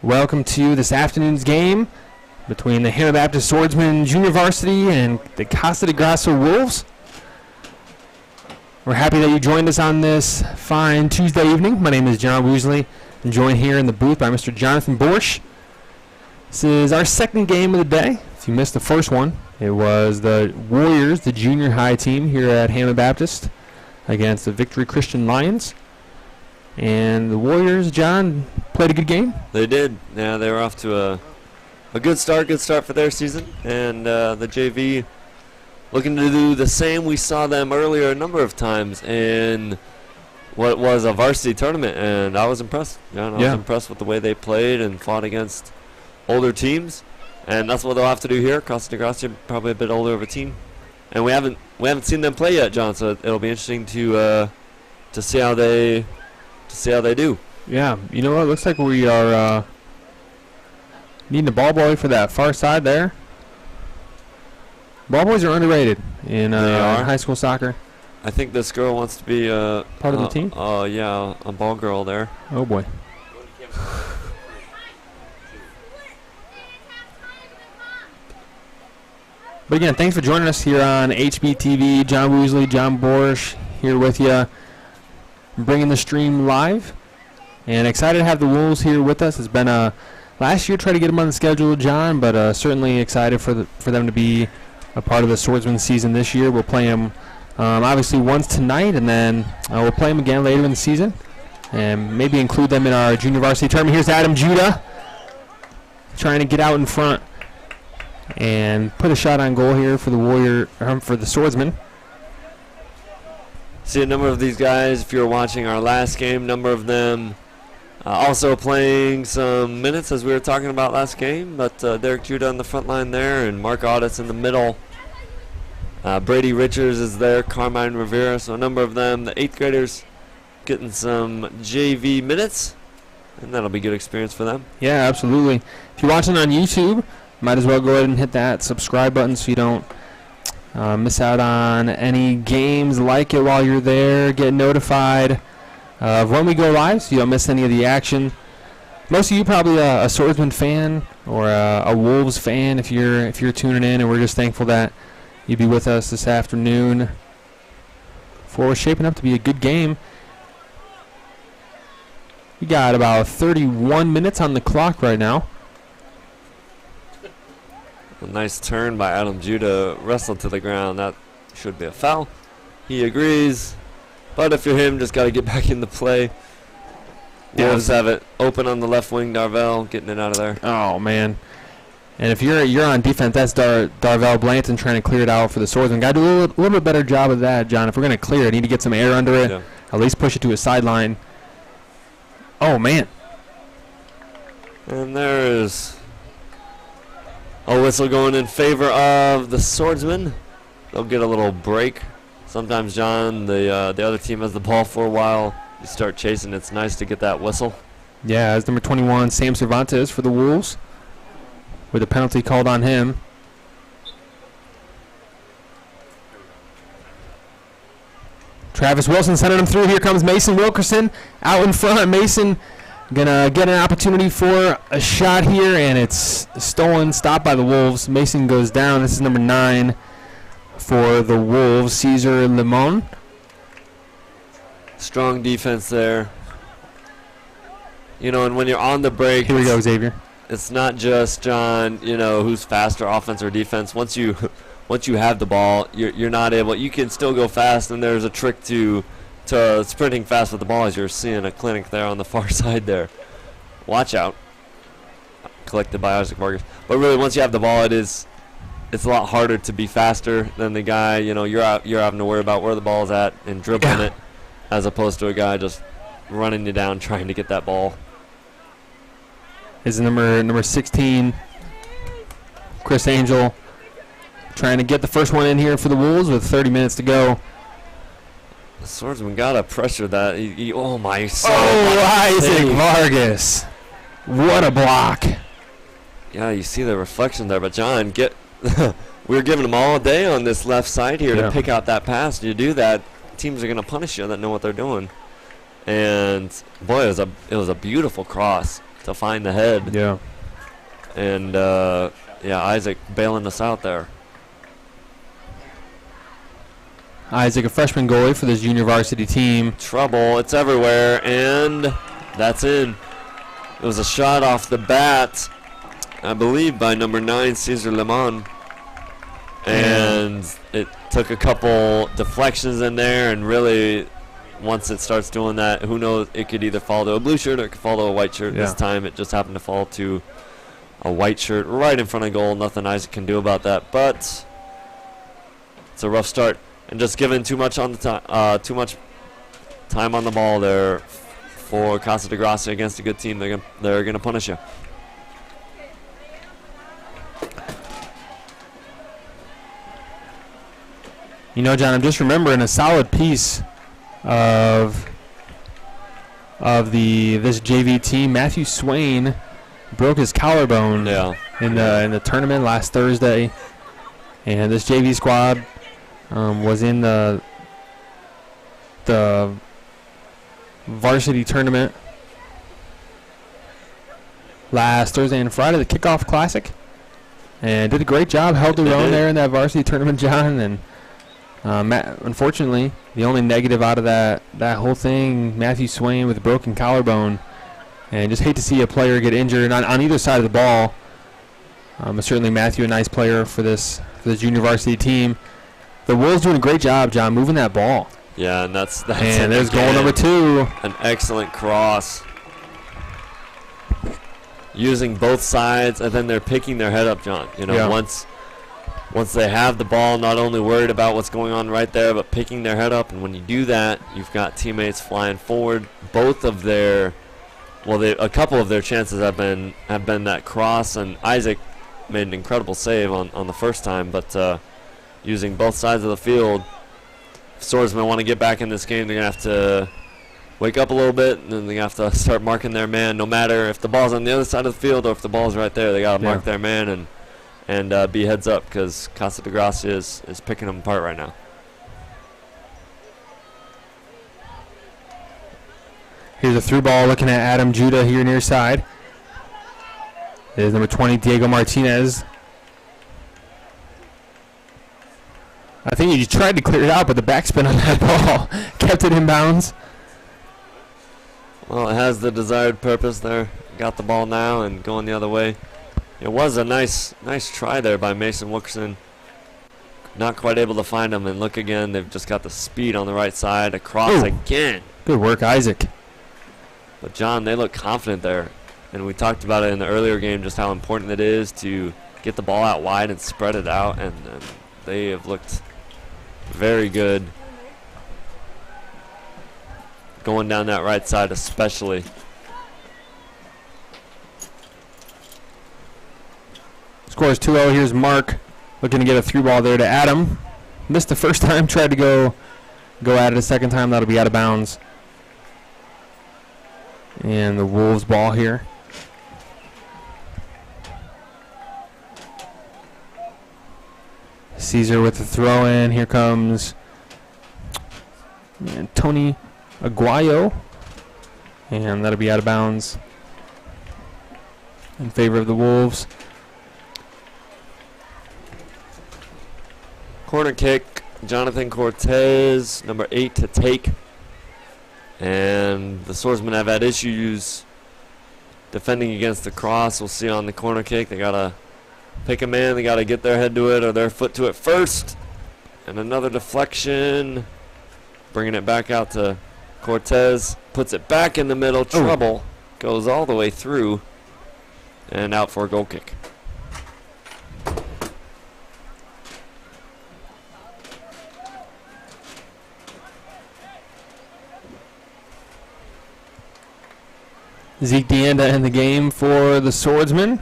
Welcome to this afternoon's game between the Hammer Baptist Swordsmen Junior Varsity and the Casa de Gracia Wolves. We're happy that you joined us on this fine Tuesday evening. My name is John Woosley. I'm joined here in the booth by Mr. Jonathan Borsch. This is our second game of the day. If you missed the first one, it was the Warriors, the junior high team here at Hammer Baptist, against the Victory Christian Lions. And the Warriors, John, played a good game. They did. Yeah, they were off to a good start for their season. And the JV looking to do the same. We saw them earlier a number of times in what was a varsity tournament, and I was impressed. John, I was impressed with the way they played and fought against older teams. And that's what they'll have to do here. Casa de Gracia, probably a bit older of a team. And we haven't seen them play yet, John, so it'll be interesting to see how they do. Yeah, you know what? It looks like we are needing a ball boy for that far side there. Ball boys are underrated in high school soccer. I think this girl wants to be part of the team. Oh yeah, a ball girl there. Oh boy. But again, thanks for joining us here on HBTV. John Woosley, John Borsch here with you, bringing the stream live. And excited to have the Wolves here with us. It's been last year tried to get them on the schedule, John, but certainly excited for them to be a part of the Swordsman season this year. We'll play them obviously once tonight, and then we'll play them again later in the season, and maybe include them in our junior varsity tournament. Here's Adam Judah trying to get out in front and put a shot on goal here for the for the Swordsmen. See a number of these guys, if you were watching our last game, number of them also playing some minutes as we were talking about last game. But Derek Judah on the front line there, and Mark Auditz in the middle. Brady Richards is there, Carmine Rivera. So a number of them, the 8th graders, getting some JV minutes, and that'll be a good experience for them. Yeah, absolutely. If you're watching on YouTube, might as well go ahead and hit that subscribe button so you don't miss out on any games like it while you're there. Get notified of when we go live so you don't miss any of the action. Most of you probably a Swordsman fan or a Wolves fan if you're tuning in, and we're just thankful that you'd be with us this afternoon for what's shaping up to be a good game. We got about 31 minutes on the clock right now. A nice turn by Adam Judah, wrestled to the ground. That should be a foul. He agrees. But if you're him, just got to get back into play. Wolves have it open on the left wing. Darvell getting it out of there. Oh, man. And if you're on defense, that's Darvell Blanton trying to clear it out for the Swordsman. Got to do a little bit better job of that, John. If we're going to clear it, need to get some air under it. Yeah. At least push it to a sideline. Oh, man. And there's a whistle going in favor of the Swordsmen. They'll get a little break. Sometimes, John, the other team has the ball for a while. You start chasing, it's nice to get that whistle. Yeah, as number 21, Sam Cervantes for the Wolves, with a penalty called on him. Travis Wilson sending him through. Here comes Mason Wilkerson out in front. Mason gonna get an opportunity for a shot here, and it's stolen, stopped by the Wolves. Mason goes down. This is number 9 for the Wolves, Cesar Limon. Strong defense there. You know, and when you're on the break, here we go, Xavier. It's not just, John, you know, who's faster, offense or defense. Once you have the ball, you're not able. You can still go fast, and there's a trick to sprinting fast with the ball, as you're seeing a clinic there on the far side there. Watch out. Collected by Isaac Vargas. But really, once you have the ball, it's a lot harder to be faster than the guy. You know, you're having to worry about where the ball's at and dribbling it, as opposed to a guy just running you down trying to get that ball. Is number 16, Chris Angel, trying to get the first one in here for the Wolves with 30 minutes to go. The Swordsman got to pressure that. Oh, my son. Oh, Isaac Vargas. What a block. Yeah, you see the reflection there. But, John, we were giving them all day on this left side here to pick out that pass. You do that, teams are going to punish you that know what they're doing. And, boy, it was a beautiful cross to find the head. Yeah. And, yeah, Isaac bailing us out there. Isaac, a freshman goalie for this junior varsity team. Trouble. It's everywhere, and that's in. It was a shot off the bat, I believe, by number 9, Cesar Lemon. And it took a couple deflections in there, and really, once it starts doing that, who knows, it could either fall to a blue shirt or it could fall to a white shirt. This time it just happened to fall to a white shirt right in front of goal. Nothing Isaac can do about that, but it's a rough start. And just giving too much on the too much time on the ball there for Casa de Gracia against a good team. They're gonna punish you. You know, John, I'm just remembering a solid piece of this JV team. Matthew Swain broke his collarbone in the tournament last Thursday, and this JV squad was in the varsity tournament last Thursday and Friday, the kickoff classic, and did a great job. Held their own there in that varsity tournament, John. And unfortunately, the only negative out of that whole thing, Matthew Swain with a broken collarbone, and just hate to see a player get injured on either side of the ball. But certainly Matthew, a nice player for this junior varsity team. The Wolves doing a great job, John, moving that ball. Yeah, and that's and there's goal number 2. An excellent cross. Using both sides, and then they're picking their head up, John. You know, once they have the ball, not only worried about what's going on right there, but picking their head up. And when you do that, you've got teammates flying forward. Both of their, a couple of their chances have been that cross, and Isaac made an incredible save on the first time. But using both sides of the field, if Swordsmen want to get back in this game, they're gonna have to wake up a little bit, and then they have to start marking their man. No matter if the ball's on the other side of the field or if the ball's right there, they gotta mark their man and be heads up, because Casa de Gracia is picking them apart right now. Here's a through ball looking at Adam Judah here near side. There's number 20, Diego Martinez. I think he tried to clear it out, but the backspin on that ball kept it in bounds. Well, it has the desired purpose there. Got the ball now and going the other way. It was a nice try there by Mason Wilkerson. Not quite able to find him, and look again, they've just got the speed on the right side. Across again. Good work, Isaac. But, John, they look confident there. And we talked about it in the earlier game, just how important it is to get the ball out wide and spread it out, and they have looked very good going down that right side especially. Scores 2-0. Here's Mark looking to get a through ball there to Adam. Missed the first time, tried to go at it a second time. That'll be out of bounds. And the Wolves ball here. Caesar with the throw in. Here comes Tony Aguayo. And that'll be out of bounds in favor of the Wolves. Corner kick, Jonathan Cortez, number 8 to take. And the Swordsmen have had issues defending against the cross. We'll see on the corner kick. They got to pick a man. They got to get their head to it or their foot to it first. And another deflection. Bringing it back out to Cortez. Puts it back in the middle. Trouble. Goes all the way through. And out for a goal kick. Zeke DeAnda in the game for the Swordsmen.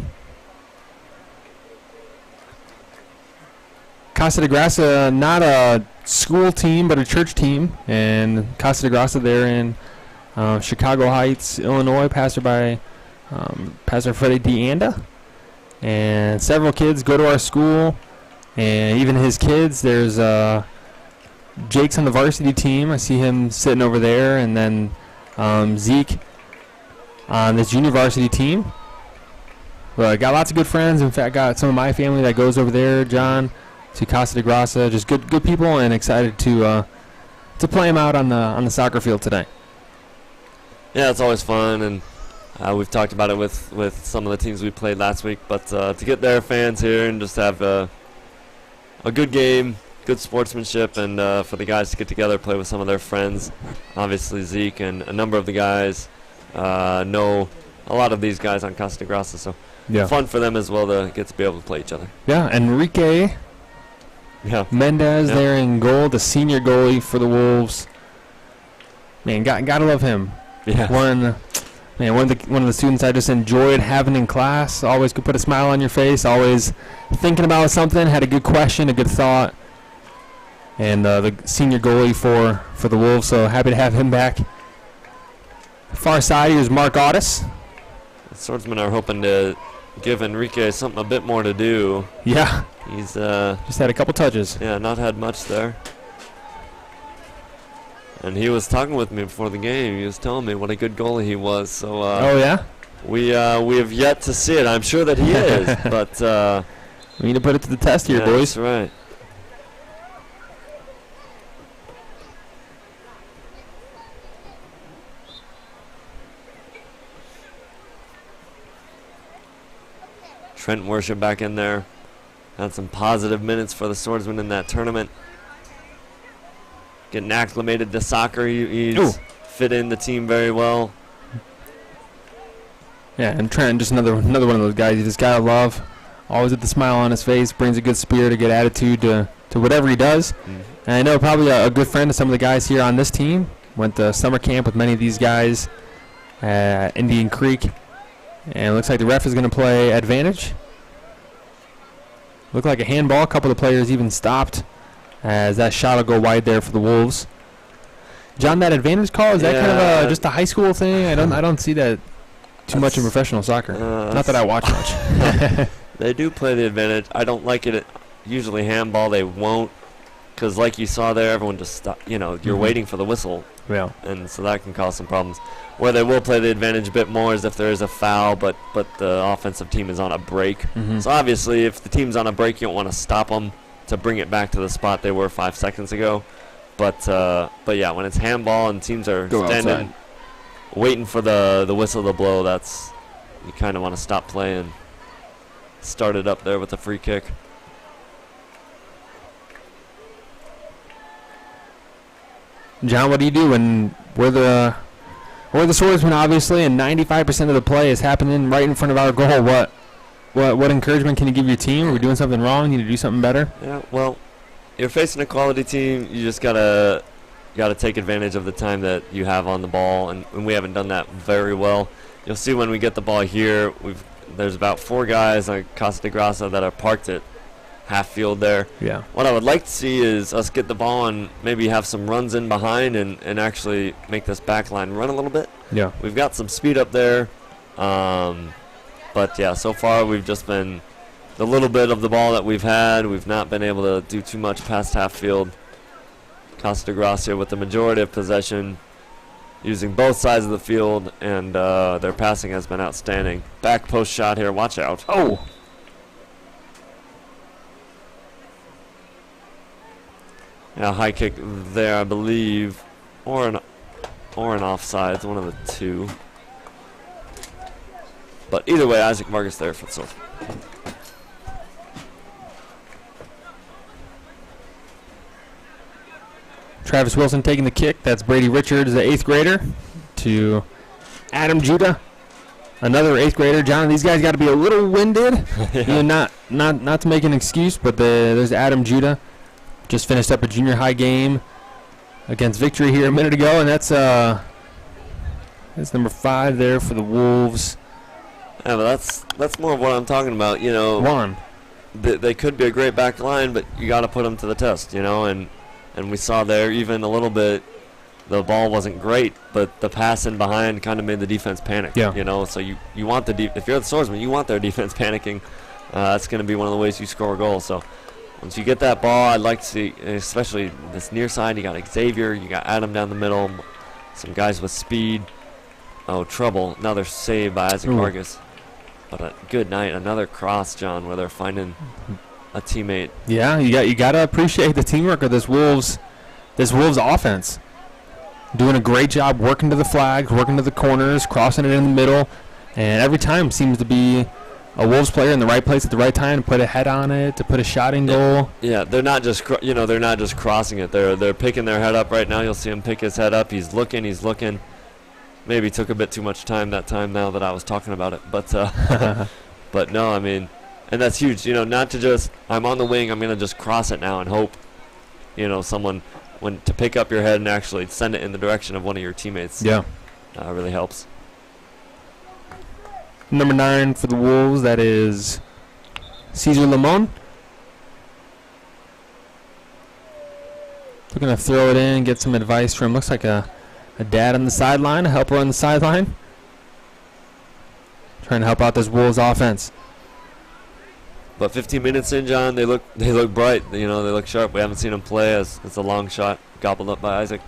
Casa de Gracia, not a school team, but a church team. And Casa de Gracia there in Chicago Heights, Illinois, pastored by Pastor Freddie DeAnda. And several kids go to our school. And even his kids, there's Jake's on the varsity team. I see him sitting over there. And then Zeke on this junior varsity team. Well, got lots of good friends. In fact, got some of my family that goes over there, John, to Casa de Gracia. Just good people, and excited to play them out on the soccer field today. Yeah, it's always fun, and we've talked about it with some of the teams we played last week. But to get their fans here and just have a good game, good sportsmanship, and for the guys to get together, play with some of their friends. Obviously, Zeke and a number of the guys know a lot of these guys on Casa de Gracia, so fun for them as well to get to be able to play each other. Yeah, Enrique Mendez there in goal, the senior goalie for the Wolves. Man, gotta love him. Yeah. One of the students I just enjoyed having in class. Always could put a smile on your face. Always thinking about something. Had a good question, a good thought. And the senior goalie for the Wolves. So happy to have him back. Far side, here's Mark Audis. The Swordsmen are hoping to give Enrique something a bit more to do. Yeah. He's just had a couple touches. Yeah, not had much there. And he was talking with me before the game. He was telling me what a good goalie he was. So oh yeah. We have yet to see it. I'm sure that he is, but we need to put it to the test here, boys. That's right. Trent Worship back in there. Had some positive minutes for the Swordsmen in that tournament. Getting acclimated to soccer. He's fit in the team very well. Yeah, and Trent, just another one of those guys you just gotta love. Always with the smile on his face, brings a good spirit, a good attitude to whatever he does. Mm-hmm. And I know probably a good friend of some of the guys here on this team. Went to summer camp with many of these guys at Indian Creek. And it looks like the ref is going to play advantage. Looked like a handball. A couple of the players even stopped as that shot will go wide there for the Wolves. John, that advantage call, is that kind of just a high school thing? I don't see that too much in professional soccer. Not that I watch much. They do play the advantage. I don't like it. Usually handball, they won't. Because like you saw there, everyone just stop. You're waiting for the whistle. Yeah. And so that can cause some problems. Where they will play the advantage a bit more is if there is a foul, but the offensive team is on a break. Mm-hmm. So obviously, if the team's on a break, you don't want to stop them to bring it back to the spot they were 5 seconds ago. But yeah, when it's handball and teams are standing, waiting for the whistle to blow, you kind of want to stop play and start it up there with a free kick. John, what do you do when we're the Swordsmen, obviously, and 95% of the play is happening right in front of our goal? What encouragement can you give your team? Are we doing something wrong? Need to do something better? Yeah, well, you're facing a quality team. You just gotta take advantage of the time that you have on the ball, and we haven't done that very well. You'll see when we get the ball here, there's about 4 guys on Casa de Gracia that are parked at half field there. Yeah. What I would like to see is us get the ball and maybe have some runs in behind and actually make this back line run a little bit. Yeah. We've got some speed up there. But yeah, so far we've just been the little bit of the ball that we've had. We've not been able to do too much past half field. Casa de Gracia with the majority of possession, using both sides of the field, and their passing has been outstanding. Back post shot here. Watch out. Oh. Yeah, high kick there, I believe, or an offside. It's one of the two. But either way, Isaac Vargas there for the Sword. Travis Wilson taking the kick. That's Brady Richards, the 8th grader, to Adam Judah, another 8th grader. John, these guys got to be a little winded. Yeah. Not to make an excuse, but there's Adam Judah. Just finished up a junior high game against Victory here a minute ago, and that's number 5 there for the Wolves. Yeah, but that's more of what I'm talking about. Juan. They could be a great back line, but you got to put them to the test. And we saw there even a little bit, the ball wasn't great, but the pass in behind kind of made the defense panic. Yeah. So you want if you're the Swordsman, you want their defense panicking. That's going to be one of the ways you score a goal. So once you get that ball, I'd like to see, especially this near side, you got Xavier, you got Adam down the middle, some guys with speed. trouble. Another save by Isaac Vargas. But a good night. Another cross, John, where they're finding a teammate. Yeah, you got to appreciate the teamwork of this Wolves offense. Doing a great job working to the flags, working to the corners, crossing it in the middle, and every time seems to be a Wolves player in the right place at the right time to put a head on it, to put a shot in goal. Yeah, they're not just they're not just crossing it. They're picking their head up right now. You'll see him pick his head up. He's looking. Maybe took a bit too much time that time now that I was talking about it, but but no, I mean, and that's huge. Not to just I'm on the wing. I'm gonna just cross it now and hope, someone to pick up your head and actually send it in the direction of one of your teammates. Yeah, really helps. Number 9 for the Wolves, that is Cesar Limon. Looking to throw it in, get some advice from, looks like a dad on the sideline, a helper on the sideline. Trying to help out this Wolves offense. But 15 minutes in, John, they look bright. They look sharp. We haven't seen them play as it's a long shot gobbled up by Isaac.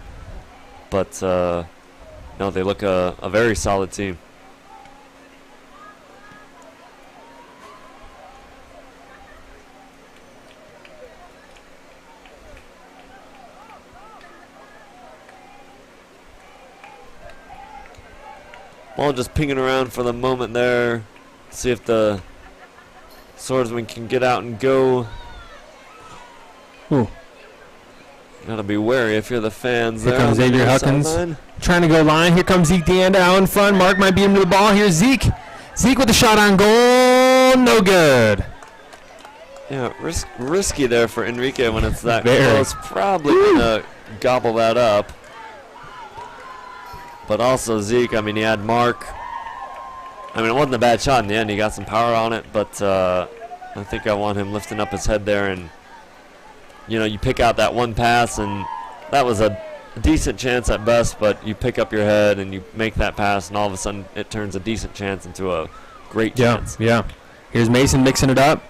But no, they look a very solid team. Ball just pinging around for the moment there. See if the Swordsmen can get out and go. Ooh. Gotta be wary if you're the fans. Here there comes Xavier Huckins. Trying to go line. Here comes Zeke DeAnda out in front. Mark might beat him to the ball. Here's Zeke. Zeke with the shot on goal. No good. Yeah, risky there for Enrique when it's that Very. close. Probably gonna gobble that up. But also Zeke, I mean, he had Mark. I mean, it wasn't a bad shot in the end. He got some power on it, but I think I want him lifting up his head there. And, you pick out that one pass, and that was a decent chance at best, but you pick up your head and you make that pass, and all of a sudden it turns a decent chance into a great chance. Yeah. Here's Mason mixing it up.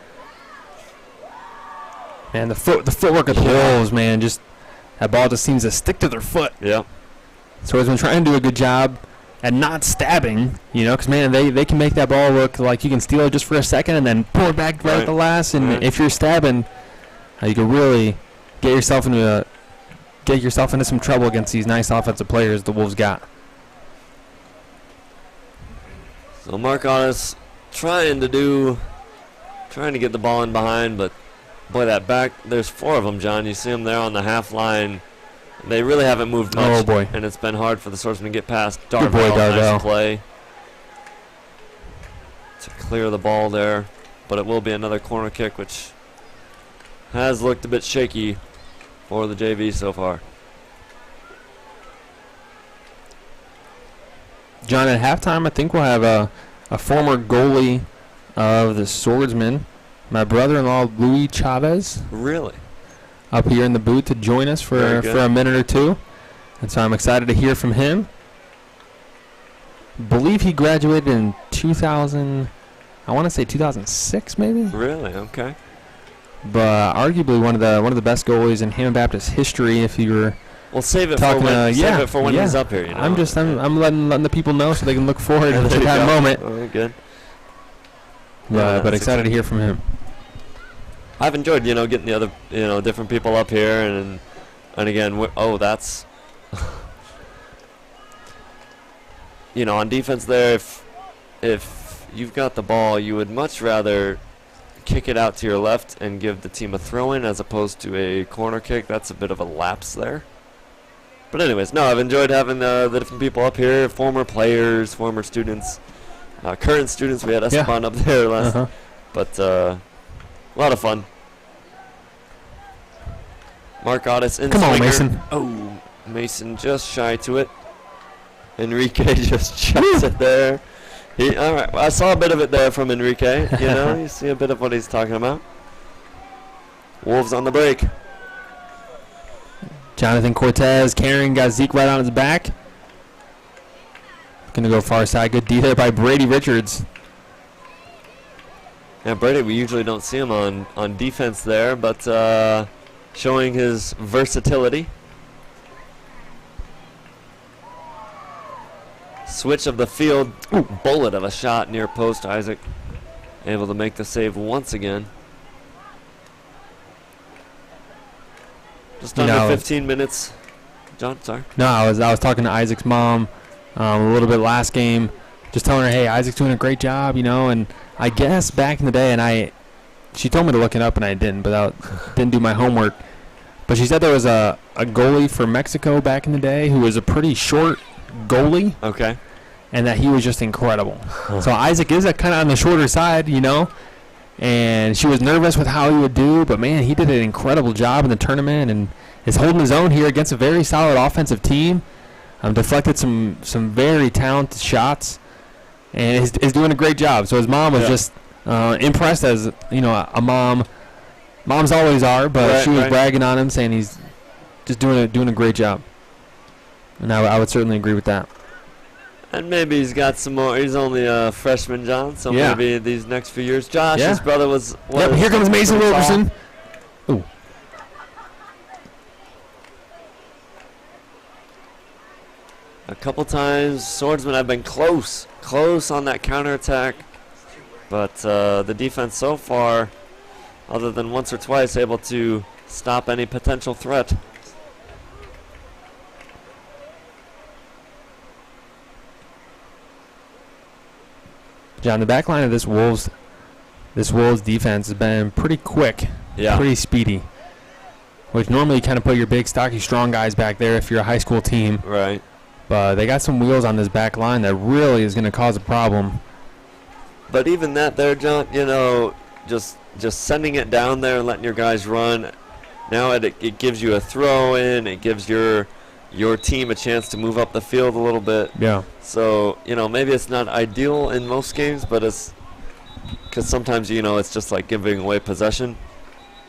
Man, the footwork of the Wolves, man, just that ball just seems to stick to their foot. Yeah. So he's been trying to do a good job at not stabbing, because, man, they can make that ball look like you can steal it just for a second and then pull it back right at the last. And if you're stabbing, you can really get yourself into some trouble against these nice offensive players the Wolves got. So Mark Otis trying to get the ball in behind, but boy, that back, there's 4 of them, John. You see them there on the half line. They really haven't moved much. Oh, boy. And it's been hard for the Swordsmen to get past. Good boy, Darvell. Nice play to clear the ball there. But it will be another corner kick, which has looked a bit shaky for the JV so far. John, at halftime, I think we'll have a former goalie of the Swordsmen, my brother-in-law, Louis Chavez. Really? Up here in the booth to join us for a minute or two. And so I'm excited to hear from him. Believe he graduated in 2000, I want to say 2006 maybe? Really? Okay. But arguably one of the best goalies in Hammond Baptist history if you were save it talking for when he's up here, I'm letting the people know so they can look forward to that moment. Very good. But excited to hear from him. I've enjoyed, getting the other, different people up here, and again, that's, on defense there, if you've got the ball, you would much rather kick it out to your left and give the team a throw-in as opposed to a corner kick. That's a bit of a lapse there. But anyways, no, I've enjoyed having the different people up here, former players, former students, current students. We had Esteban up there last, but a lot of fun. Mark Otis in. Come on, swinger. Mason. Oh, Mason just shy to it. Enrique just chucks it there. All right, I saw a bit of it there from Enrique. You see a bit of what he's talking about. Wolves on the break. Jonathan Cortez carrying, got Zeke right on his back. Going to go far side. Good D there by Brady Richards. Yeah, Brady, we usually don't see him on defense there, but showing his versatility. switch of the field. Ooh, bullet of a shot near post. Isaac able to make the save once again. Just under 15 minutes. John, sorry. No, I was talking to Isaac's mom a little bit last game, just telling her, hey, Isaac's doing a great job, and I guess back in the day, she told me to look it up and I didn't, but I didn't do my homework. But she said there was a goalie for Mexico back in the day who was a pretty short goalie. Okay. And that he was just incredible. So Isaac is kind of on the shorter side, and she was nervous with how he would do, but man, he did an incredible job in the tournament and is holding his own here against a very solid offensive team. Deflected some very talented shots, and is doing a great job. So his mom was just impressed, as a mom. Moms always are, but she was bragging on him, saying he's just doing a great job. And I would certainly agree with that. And maybe he's got some more. He's only a freshman, John, so maybe these next few years. Josh, his brother was. Yep, here comes Mason Wilkerson. Ooh. A couple times, Swordsmen have been close on that counterattack. But the defense so far, other than once or twice, able to stop any potential threat. John, the back line of this Wolves defense has been pretty quick, pretty speedy, which normally you kind of put your big, stocky, strong guys back there if you're a high school team. Right. But they got some wheels on this back line that really is going to cause a problem. But even that there, John, just sending it down there and letting your guys run, now it gives you a throw in. It gives your team a chance to move up the field a little bit. Yeah. So, maybe it's not ideal in most games, but it's because sometimes, it's just like giving away possession.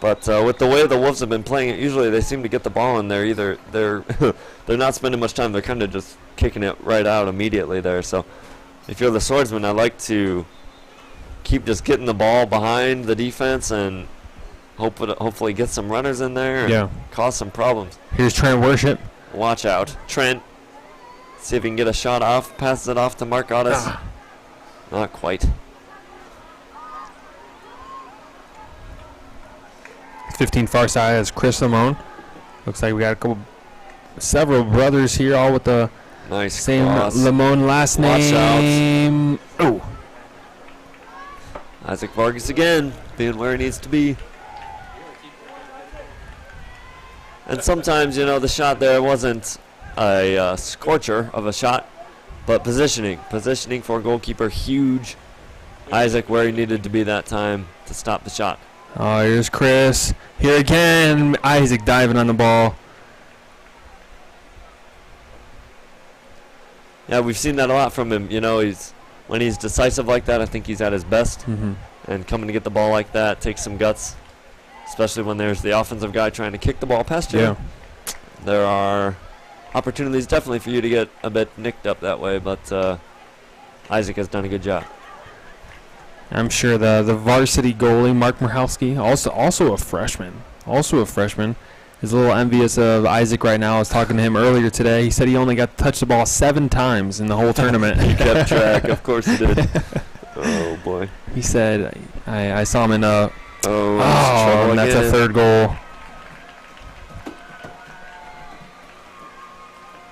But with the way the Wolves have been playing it, usually they seem to get the ball in there. Either they're not spending much time. They're kind of just kicking it right out immediately there. So if you're the Swordsman, I like to keep just getting the ball behind the defense and hopefully get some runners in there and cause some problems. Here's Trent Worship. Watch out. Trent, see if he can get a shot off. Passes it off to Mark Otis. Not quite. 15 far side is Chris Simone. Looks like we got several brothers here, all with the same Limon last name. Oh. Isaac Vargas again, being where he needs to be. And sometimes, the shot there wasn't a scorcher of a shot, but positioning for a goalkeeper, huge. Isaac where he needed to be that time to stop the shot. Oh, here's Chris. Here again, Isaac diving on the ball. Yeah, we've seen that a lot from him. When he's decisive like that, I think he's at his best. Mm-hmm. And coming to get the ball like that takes some guts, especially when there's the offensive guy trying to kick the ball past you. Yeah. There are opportunities definitely for you to get a bit nicked up that way, but Isaac has done a good job. I'm sure the varsity goalie, Mark Michalski, also a freshman, is a little envious of Isaac right now. I was talking to him earlier today. He said he only got to touch the ball 7 times in the whole tournament. He kept track. Of course he did. Oh, boy. He said, I saw him in a... and that's a third goal.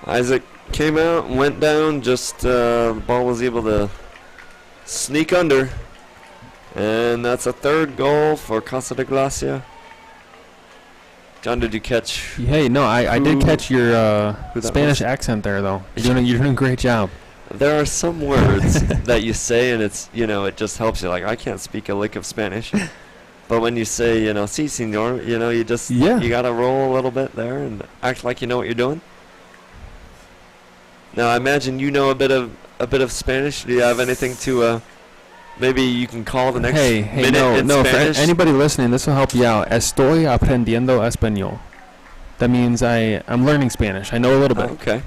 Isaac came out and went down. Just the ball was able to sneak under. And that's a third goal for Casa de Gracia. John, did you catch? Hey, no, I did catch your Spanish accent there, though. You're doing a great job. There are some words that you say, and it's it just helps you. Like, I can't speak a lick of Spanish, but when you say "sí, señor," you just you gotta roll a little bit there and act like you know what you're doing. Now, I imagine you know a bit of Spanish. Do you have anything to? Maybe you can call the next minute in Spanish. For anybody listening, this will help you out. Estoy aprendiendo español. That means I'm learning Spanish. I know a little bit. Okay.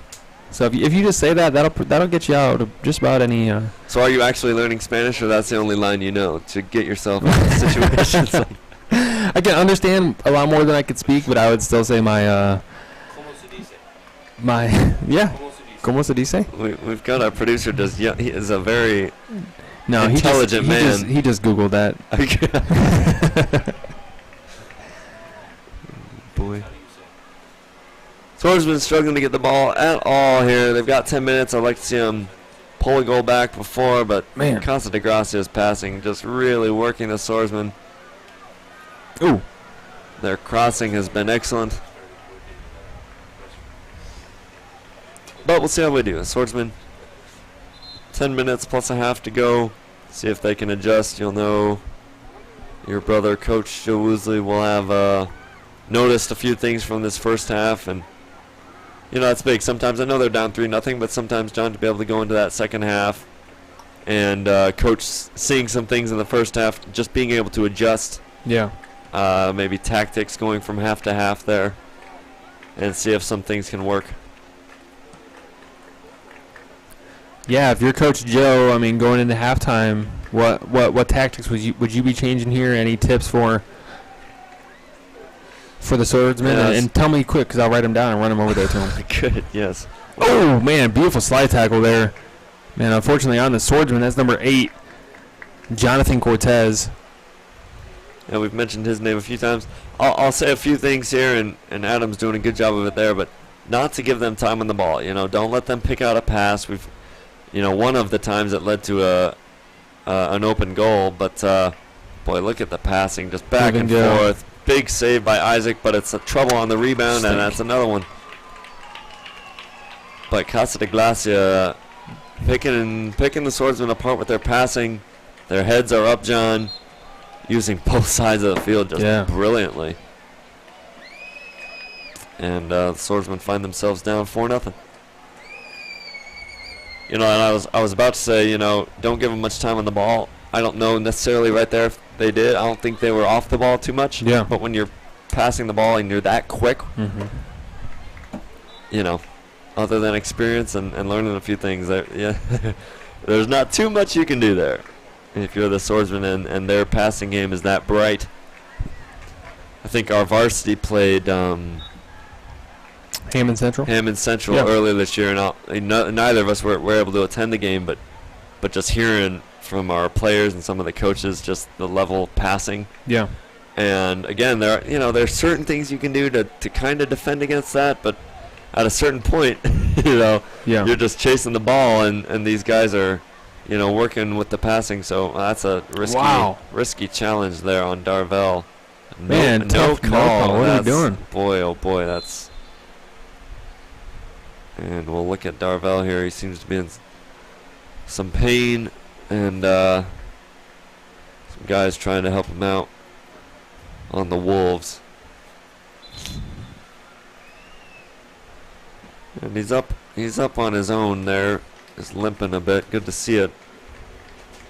So if you just say that, that'll get you out of just about any. So are you actually learning Spanish, or that's the only line you know to get yourself in situations? I can understand a lot more than I could speak, but I would still say my. ¿Cómo did he say? We've got our producer. He is a very No, intelligent man. He just Googled that. Boy. Swordsmen struggling to get the ball at all here. They've got 10 minutes. I'd like to see them pull a goal back before, but Man. Casa de Gracia's passing just really working the Swordsmen. Ooh. Their crossing has been excellent. But we'll see how we do. Swordsmen, 10 minutes plus a half to go. See if they can adjust. You'll know your brother, Coach Joe Woosley, will have noticed a few things from this first half. And, you know, that's big. Sometimes I know they're down 3-0, but sometimes, John, to be able to go into that second half and Coach seeing some things in the first half, just being able to adjust. Yeah. Maybe tactics going from half to half there and see if some things can work. Yeah, if you're Coach Joe, I mean, going into halftime, what tactics would you be changing here? Any tips for the Swordsmen? Yes. And tell me quick, because I'll write them down and run them over there to him. Good, yes. Oh, man, beautiful slide tackle there. Man, unfortunately on the Swordsman, that's number 8, Jonathan Cortez. Yeah, we've mentioned his name a few times. I'll say a few things here, and Adam's doing a good job of it there, but not to give them time on the ball. You know, don't let them pick out a pass. One of the times it led to an open goal, but boy, look at the passing, just back and forth. Big save by Isaac, but it's a trouble on the rebound, and that's another one. But Casa de Gracia picking the Swordsmen apart with their passing. Their heads are up, John, using both sides of the field just brilliantly. And the Swordsmen find themselves down 4-0. You know, and I was about to say, you know, don't give them much time on the ball. I don't know necessarily right there if they did. I don't think they were off the ball too much. Yeah. But when you're passing the ball and you're that quick, you know, other than experience and learning a few things, there's not too much you can do there if you're the Swordsman and their passing game is that bright. I think our varsity played Hammond Central earlier this year, and neither of us were able to attend the game, but just hearing from our players and some of the coaches just the level of passing. Yeah. And again, there's certain things you can do to kind of defend against that, but at a certain point, you're just chasing the ball, and these guys are, working with the passing. So that's a risky challenge there on Darvell. Man, no call. What are you doing? Boy, oh boy, that's. And we'll look at Darvell here. He seems to be in some pain, and some guys trying to help him out on the Wolves. And he's up on his own there. He's limping a bit. Good to see it.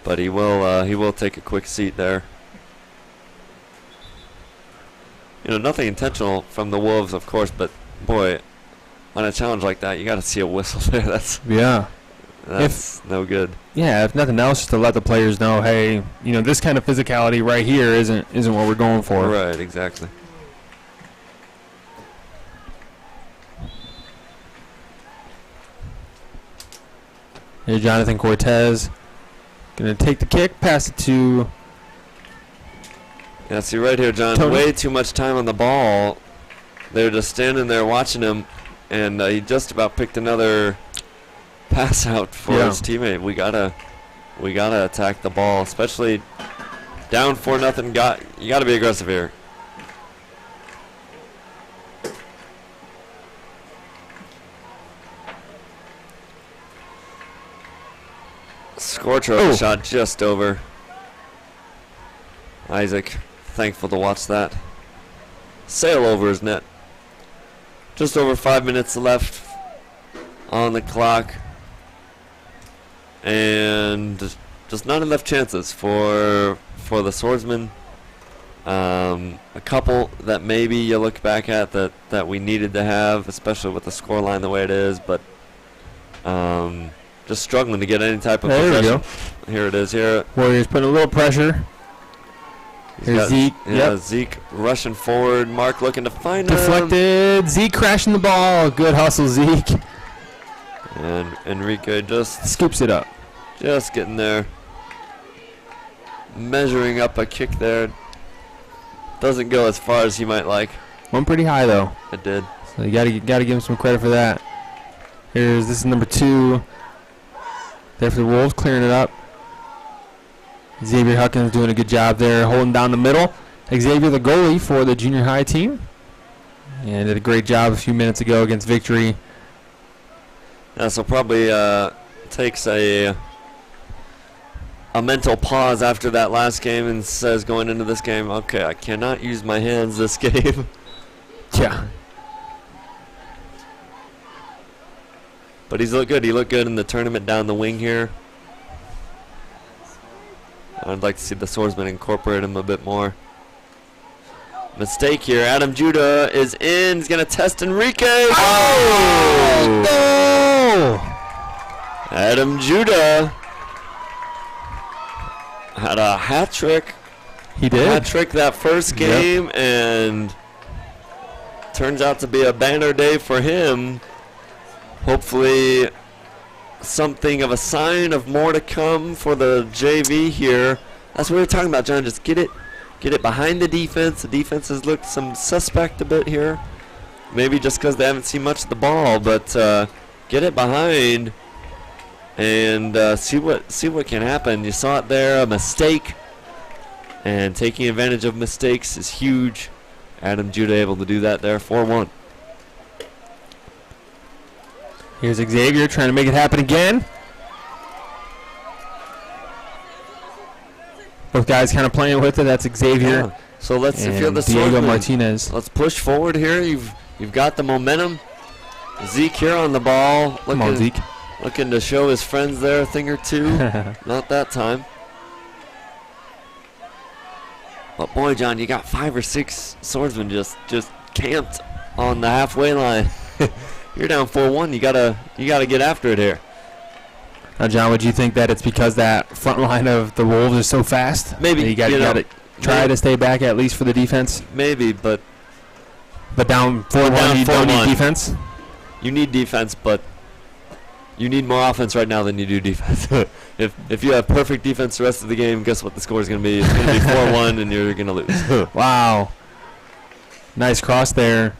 But he will take a quick seat there. Nothing intentional from the Wolves, of course, but boy, on a challenge like that, you got to see a whistle there. That's no good. Yeah, if nothing else, just to let the players know, hey, this kind of physicality right here isn't what we're going for. Right, exactly. Here's Jonathan Cortez. Gonna take the kick, pass it to. Yeah, see right here, John. Tony. Way too much time on the ball. They're just standing there watching him, and he just about picked another pass out for his teammate. We gotta attack the ball, especially down 4-0. You gotta be aggressive here. Scorcher shot just over. Isaac, thankful to watch that sail over his net. Just over 5 minutes left on the clock, and just not enough chances for the Swordsmen. A couple that maybe you look back at that we needed to have, especially with the scoreline the way it is, but just struggling to get any type of possession. There we go. Here it is. Here. Warriors putting a little pressure. Here's Zeke. Yeah, Zeke rushing forward. Mark looking to find him. Deflected. Zeke crashing the ball. Good hustle, Zeke. And Enrique just Scoops it up. Just getting there. Measuring up a kick there. Doesn't go as far as he might like. Went pretty high, though. It did. So you gotta give him some credit for that. This is number 2. There for the Wolves, clearing it up. Xavier Huckins doing a good job there, holding down the middle. Xavier, the goalie for the junior high team. And did a great job a few minutes ago against Victory. Yeah, so probably takes a mental pause after that last game and says going into this game, okay, I cannot use my hands this game. Yeah. But he's looked good. He looked good in the tournament down the wing here. I'd like to see the Swordsmen incorporate him a bit more. Mistake here. Adam Judah is in. He's going to test Enrique. Oh! No! Adam Judah had a hat trick. He did. Hat trick that first game, and turns out to be a banner day for him. Hopefully something of a sign of more to come for the JV here. That's what we were talking about, John. Just get it behind the defense. The defense has looked some suspect a bit here. Maybe just because they haven't seen much of the ball, but get it behind and see what can happen. You saw it there, a mistake, and taking advantage of mistakes is huge. Adam Judah able to do that there, 4-1. Here's Xavier trying to make it happen again. Both guys kind of playing with it. That's Xavier. Yeah. So let's, if you're the Diego Swordsmen, Martinez. let's push forward here. You've got the momentum. Zeke here on the ball. Come on, Zeke. Looking to show his friends there a thing or two. Not that time. But boy, John, you got 5 or 6 swordsmen just camped on the halfway line. You're down 4-1. You gotta get after it here. Now, John, would you think that it's because that front line of the Wolves is so fast? Maybe. You got to try to stay back at least for the defense. Maybe, but down 4-1, you don't need defense. You need defense, but you need more offense right now than you do defense. If you have perfect defense the rest of the game, guess what the score is going to be? It's going to be 4-1, and you're going to lose. Wow. Nice cross there.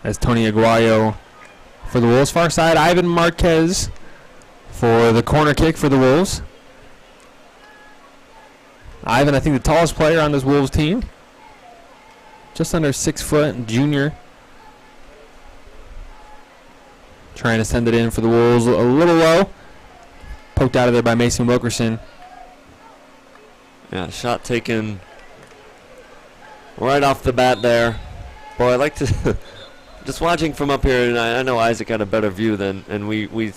That's Tony Aguayo for the Wolves. Far side, Ivan Marquez for the corner kick for the Wolves. Ivan, I think the tallest player on this Wolves team. Just under 6 foot, junior. Trying to send it in for the Wolves. A little low. Poked out of there by Mason Wilkerson. Yeah, shot taken right off the bat there. Boy, I like to... Just watching from up here, and I know Isaac had a better view than, and we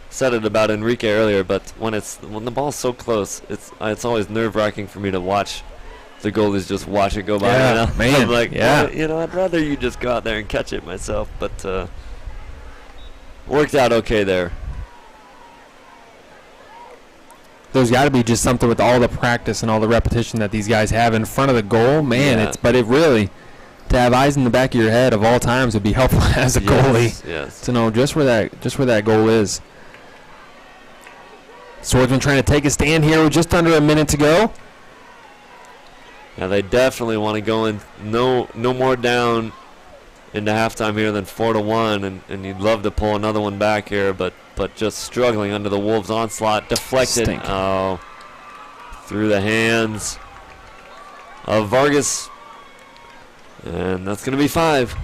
said it about Enrique earlier, but when the ball's so close, it's always nerve-wracking for me to watch the goalies just watch it go by. Yeah, you know? man. I'm like, yeah. well, I'd rather you just go out there and catch it myself, but worked out okay there. There's got to be just something with all the practice and all the repetition that these guys have in front of the goal. Man, Yeah. but it really, to have eyes in the back of your head of all times would be helpful as a goalie. Yes. To know just where that goal is. Swordsman trying to take a stand here with just under a minute to go. Yeah, they definitely want to go in no more down into halftime here than 4-1, and you'd love to pull another one back here, but just struggling under the Wolves' onslaught. Deflected. Stink. Oh, through the hands of Vargas. And that's going to be 5.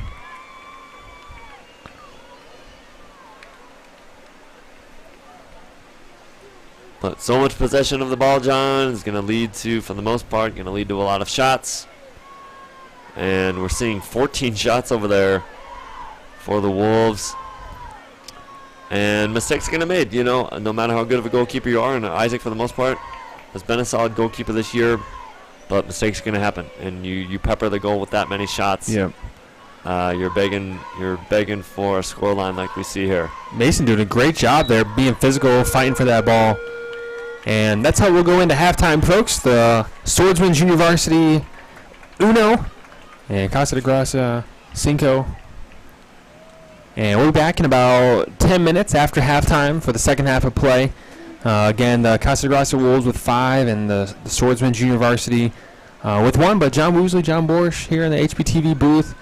But so much possession of the ball, John, is going to lead to, for the most part, going to lead to a lot of shots. And we're seeing 14 shots over there for the Wolves. And mistakes going to be made, no matter how good of a goalkeeper you are. And Isaac, for the most part, has been a solid goalkeeper this year. But mistakes are going to happen, and you pepper the goal with that many shots. Yep. You're begging for a scoreline like we see here. Mason doing a great job there, being physical, fighting for that ball. And that's how we'll go into halftime, folks. The Swordsmen Junior Varsity Uno and Casa de Gracia Cinco. And we'll be back in about 10 minutes after halftime for the second half of play. Again, the Casa Gracia Wolves with 5 and the Swordsmen Junior Varsity with 1. But John Woosley, John Borsch here in the HBTV booth.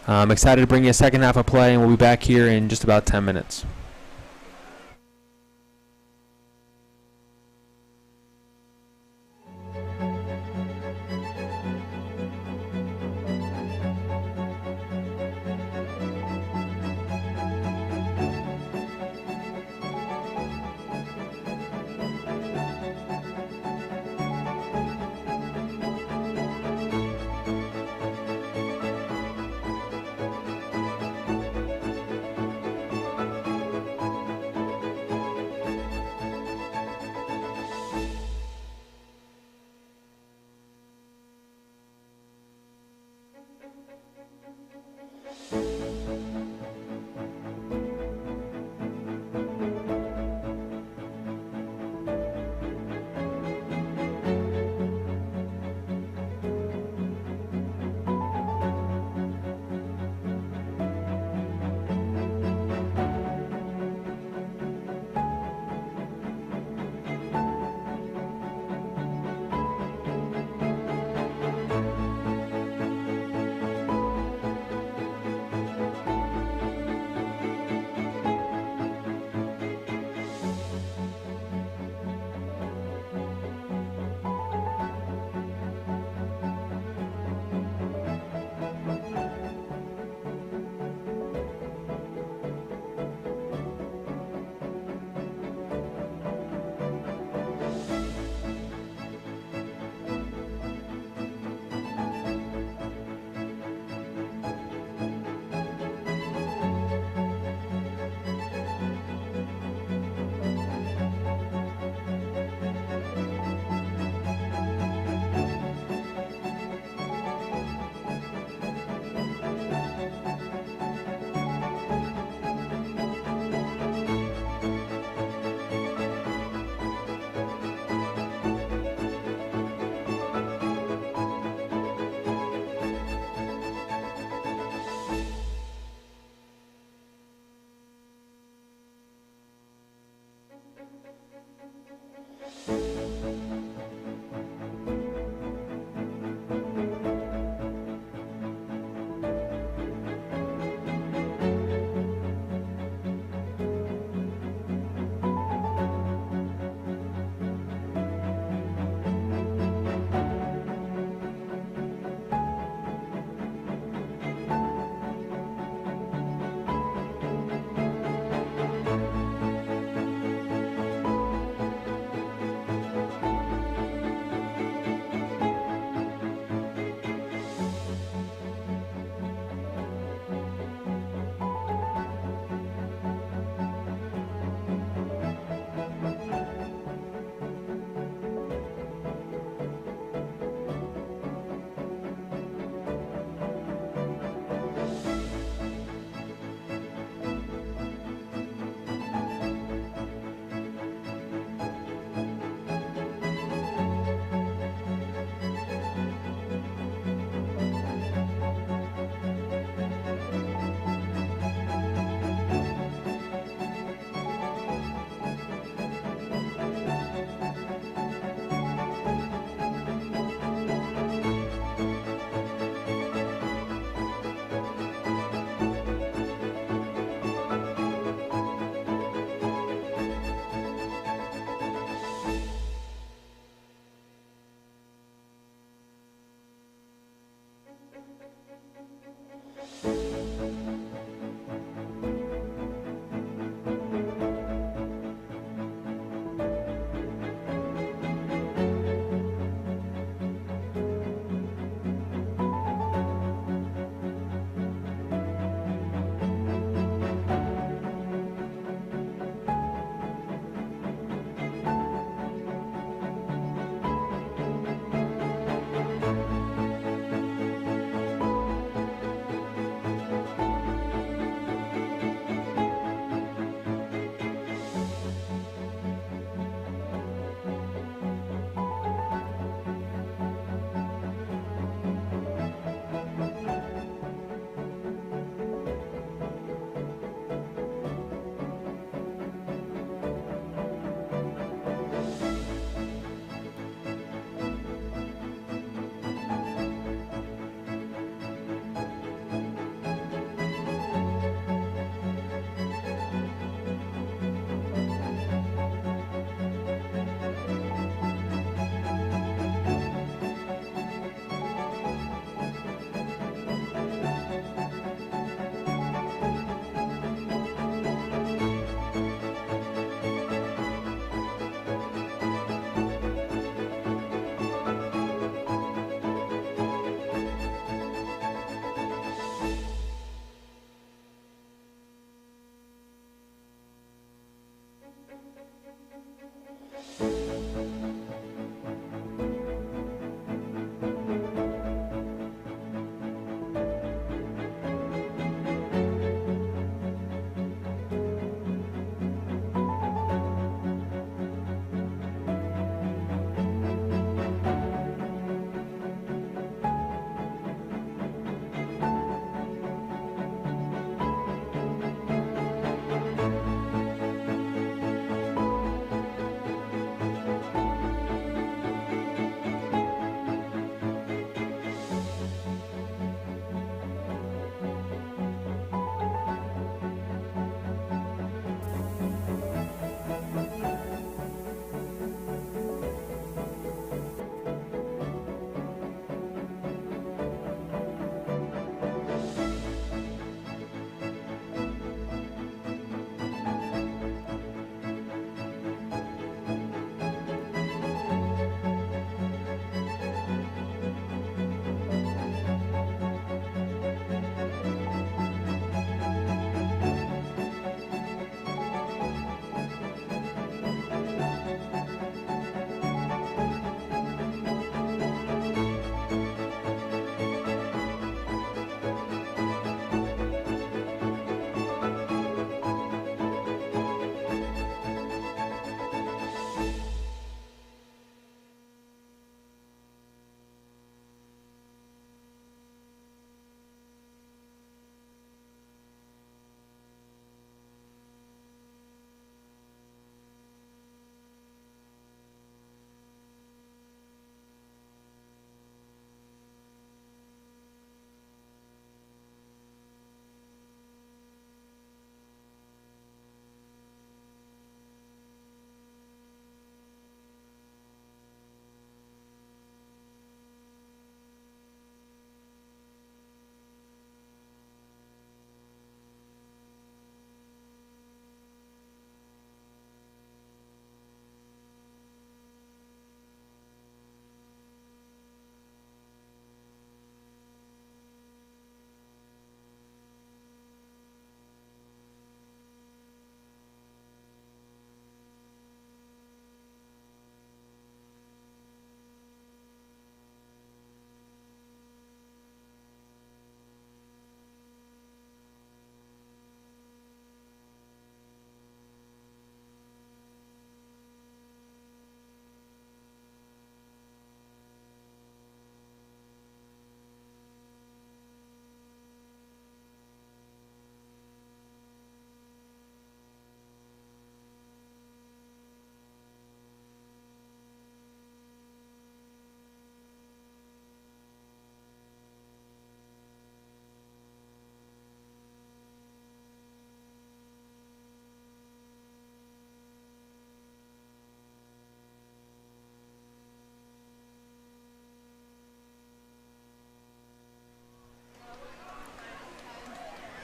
I'm excited to bring you a second half of play, and we'll be back here in just about 10 minutes.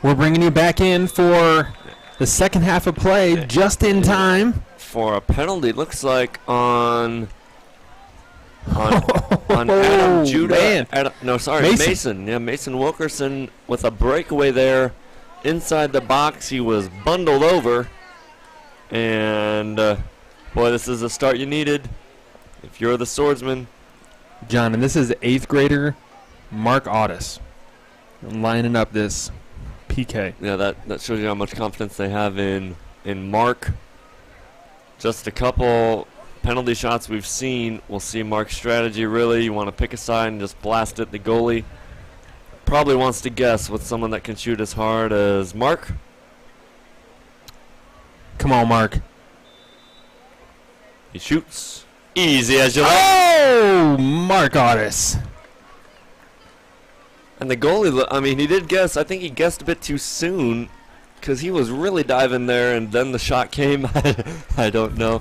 We're bringing you back in for the second half of play, just in time. For a penalty, looks like on Adam Judah. Mason. Yeah, Mason Wilkerson with a breakaway there inside the box. He was bundled over. And, boy, this is the start you needed if you're the Swordsman. John, and this is 8th grader Mark Audis lining up this PK. Yeah, that shows you how much confidence they have in Mark. Just a couple penalty shots we've seen. We'll see Mark's strategy, really. You want to pick a side and just blast it. The goalie probably wants to guess with someone that can shoot as hard as Mark. Come on, Mark. He shoots. Easy as you like. Oh, Mark Audis. And the goalie, I mean, he did guess. I think he guessed a bit too soon because he was really diving there, and then the shot came. I don't know.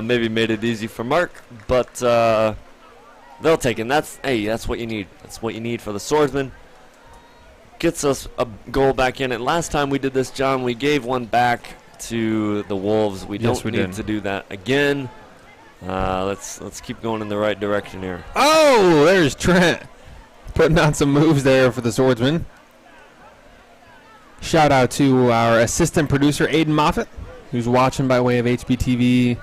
Maybe made it easy for Mark, but they'll take it. And that's what you need. That's what you need for the Swordsman. Gets us a goal back in. And last time we did this, John, we gave one back to the Wolves. We don't need to do that again. Let's keep going in the right direction here. Oh, there's Trent putting on some moves there for the Swordsman. Shout out to our assistant producer, Aiden Moffitt, who's watching by way of HBTV,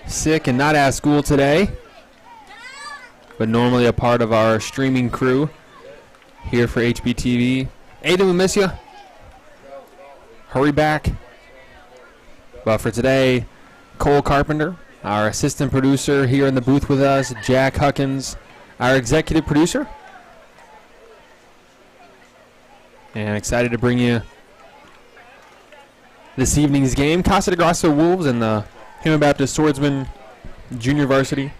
sick and not at school today, but normally a part of our streaming crew here for HBTV. Aiden, we miss you. Hurry back. But for today, Cole Carpenter, our assistant producer here in the booth with us, Jack Huckins, our executive producer. And excited to bring you this evening's game. Casa de Gracia Wolves and the Human Baptist Swordsman Junior Varsity.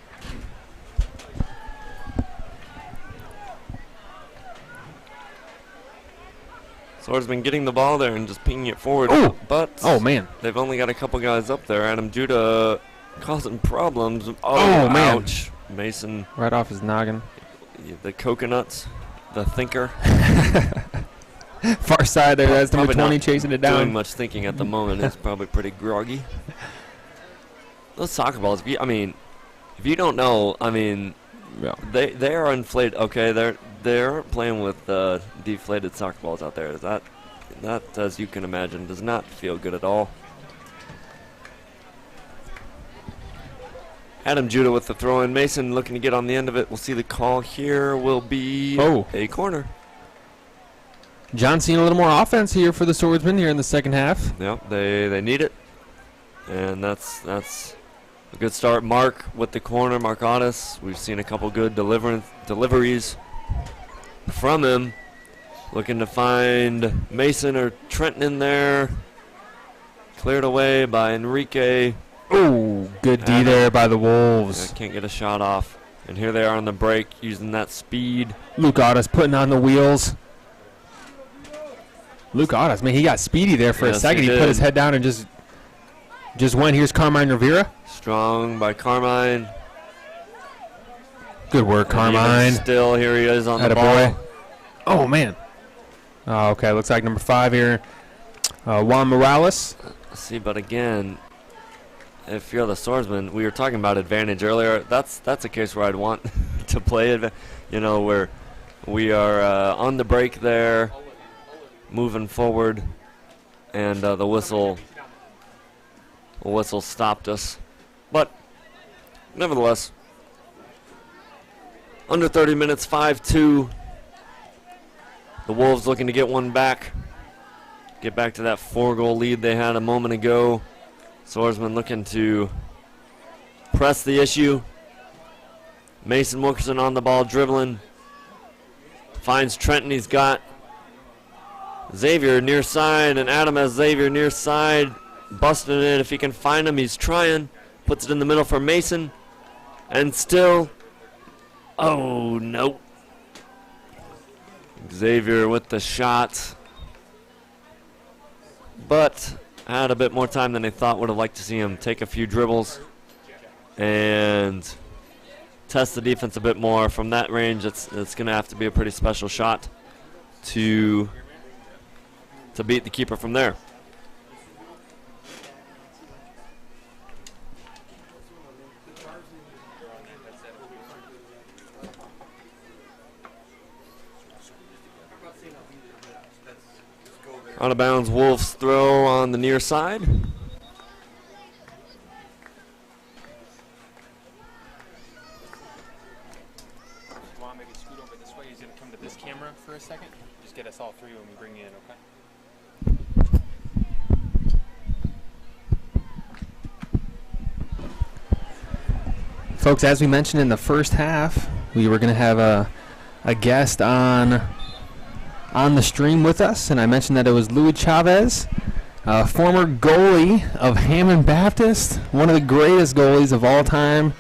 Swordsman getting the ball there and just pinging it forward. Ooh. But man. They've only got a couple guys up there. Adam Judah causing problems. Man. Ouch. Mason. Right off his noggin. The coconuts. The thinker. Far side there. That's number 20 chasing it down. Doing much thinking at the moment. It's probably pretty groggy. Those soccer balls, if you don't know, yeah. they are inflated. Okay, they're playing with deflated soccer balls out there. That, as you can imagine, does not feel good at all. Adam Judah with the throw-in. Mason looking to get on the end of it. We'll see the call here will be a corner. John seeing a little more offense here for the Swordsmen here in the second half. Yep, they need it. And that's a good start. Mark with the corner, Mark Audis. We've seen a couple good deliveries from him. Looking to find Mason or Trenton in there. Cleared away by Enrique. Oh, good D there by the Wolves. Can't get a shot off. And here they are on the break using that speed. Luke Audis putting on the wheels. Luke Audis, he got speedy there for a second. He put his head down and just went. Here's Carmine Rivera. Strong by Carmine. Good work, Carmine. Still, here he is on the ball. Boy. Oh, man. Oh, okay, looks like number 5 here. Juan Morales. See, but again, if you're the Swordsman, we were talking about advantage earlier. That's a case where I'd want to play it. Where we are on the break there, moving forward, and the whistle stopped us. But nevertheless, under 30 minutes, 5-2. The Wolves looking to get one back. Get back to that 4-goal lead they had a moment ago. Swordsman looking to press the issue. Mason Wilkerson on the ball, dribbling. Finds Trenton. He's got Xavier near side, and Adam has Xavier near side. Busting it in. If he can find him, he's trying. Puts it in the middle for Mason. And still, oh, no. Xavier with the shot. But had a bit more time than they thought. Would have liked to see him take a few dribbles and test the defense a bit more. From that range, it's going to have to be a pretty special shot to to beat the keeper from there. Out of bounds, Wolves throw on the near side. Come on, maybe scoot over this way. He's going to come to this camera for a second. Just get us all three when we bring you in, okay? Folks, as we mentioned in the first half, we were going to have a guest on the stream with us, and I mentioned that it was Louis Chavez, former goalie of Hammond Baptist, one of the greatest goalies of all time.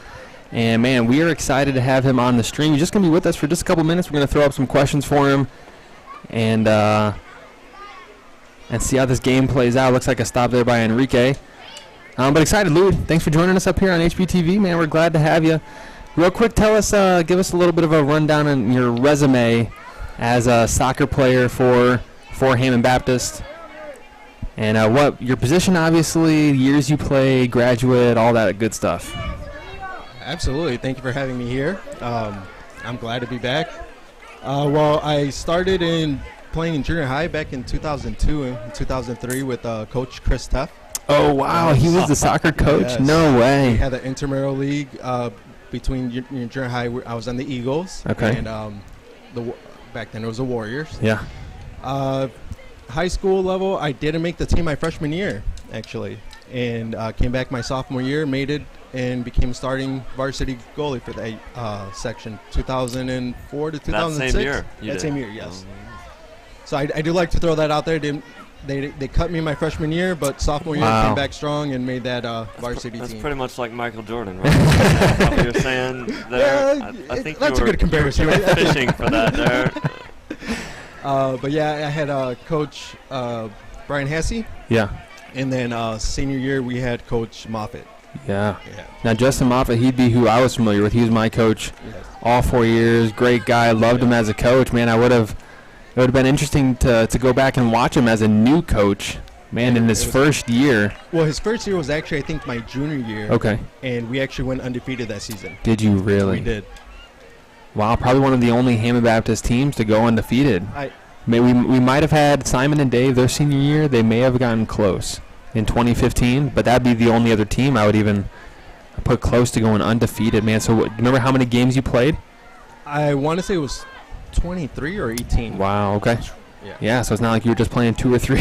And, man, we are excited to have him on the stream. He's just going to be with us for just a couple minutes. We're going to throw up some questions for him and see how this game plays out. Looks like a stop there by Enrique. But excited, Louis. Thanks for joining us up here on HBTV, man. We're glad to have you. Real quick, give us a little bit of a rundown on your resume as a soccer player for Hammond Baptist, and what your position, obviously, years you played, graduate, all that good stuff. Absolutely. Thank you for having me here. I'm glad to be back. Well, I started playing in junior high back in 2002 and 2003 with Coach Chris Teff. Oh, wow. He was the soccer coach? Yes. No way. We had an intramural league between junior high. I was on the Eagles. Okay. And back then it was the Warriors. Yeah. High school level, I didn't make the team my freshman year, actually. And came back my sophomore year, made it, and became starting varsity goalie for that section, 2004 to 2006. That same year? That same year, yes. So I do like to throw that out there. They cut me my freshman year, but sophomore year came back strong and made that varsity team. That's pretty much like Michael Jordan, right? What you're saying there. Yeah, I think that's you a good comparison. You were fishing for that there. But yeah, I had Coach Brian Hesse. Yeah. And then senior year we had Coach Moffitt. Yeah. Now, Justin Moffitt, he'd be who I was familiar with. He was my coach all 4 years. Great guy. Loved him as a coach. Man, it would have been interesting to go back and watch him as a new coach, man, in his first year. Well, his first year was actually, I think, my junior year. Okay. And we actually went undefeated that season. Did you really? We did. Wow, probably one of the only Hammond Baptist teams to go undefeated. We might have had Simon and Dave their senior year. They may have gotten close in 2015, but that'd be the only other team I would even put close to going undefeated, man. So remember how many games you played? I want to say it was 23 or 18. Wow, okay. Yeah, so it's not like you were just playing two or three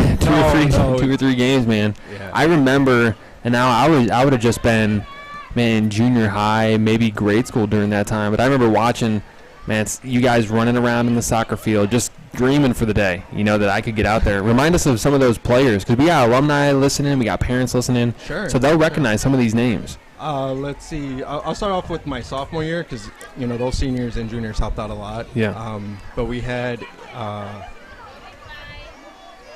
games, man. Yeah. I remember, and now I would have just been, man, junior high, maybe grade school during that time. But I remember watching, man, you guys running around in the soccer field, just dreaming for the day, that I could get out there. Remind us of some of those players, because we got alumni listening, we got parents listening. Sure. So they'll recognize some of these names. Let's see. I'll start off with my sophomore year because, those seniors and juniors helped out a lot. Yeah. But we had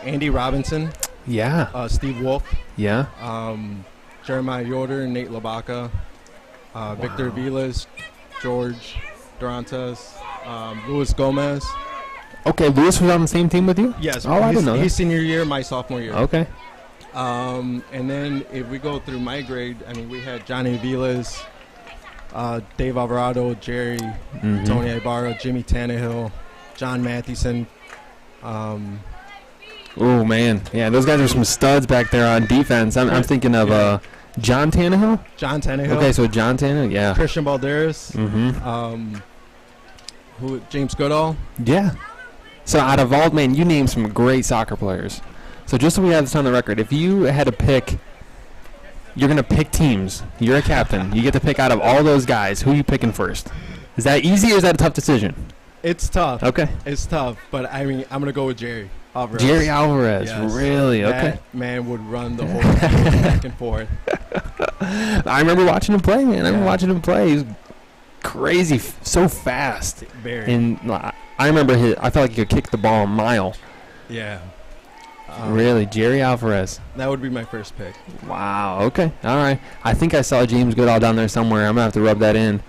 Andy Robinson. Yeah. Steve Wolf. Yeah. Jeremiah Yoder, Nate Labaka, Victor Vilas, George Durantes, Luis Gomez. Okay, Luis was on the same team with you? Yes. Oh, I didn't know that. His senior year, my sophomore year. Okay. And then if we go through my grade, we had Johnny Vilas, Dave Alvarado, Jerry, Tony Ibarra, Jimmy Tannehill, John Mathewson. Oh, man. Yeah, those guys are some studs back there on defense. I'm thinking of John Tannehill? John Tannehill. Okay, so John Tannehill, yeah. Christian Balderas. James Goodall. Yeah. So out of all, man, you named some great soccer players. So just so we have this on the record, if you had to pick, you're going to pick teams. You're a captain. You get to pick out of all those guys. Who are you picking first? Is that easy or is that a tough decision? It's tough. Okay. It's tough, but I'm going to go with Jerry Alvarez. Jerry Alvarez, yes. Really? Okay. That man would run the whole game back and forth. I remember watching him play, man. I remember watching him play. He was crazy, so fast. Very. And I remember I felt like he could kick the ball a mile. Yeah. Really? Jerry Alvarez. That would be my first pick. Wow. Okay. All right. I think I saw James Goodall down there somewhere. I'm going to have to rub that in.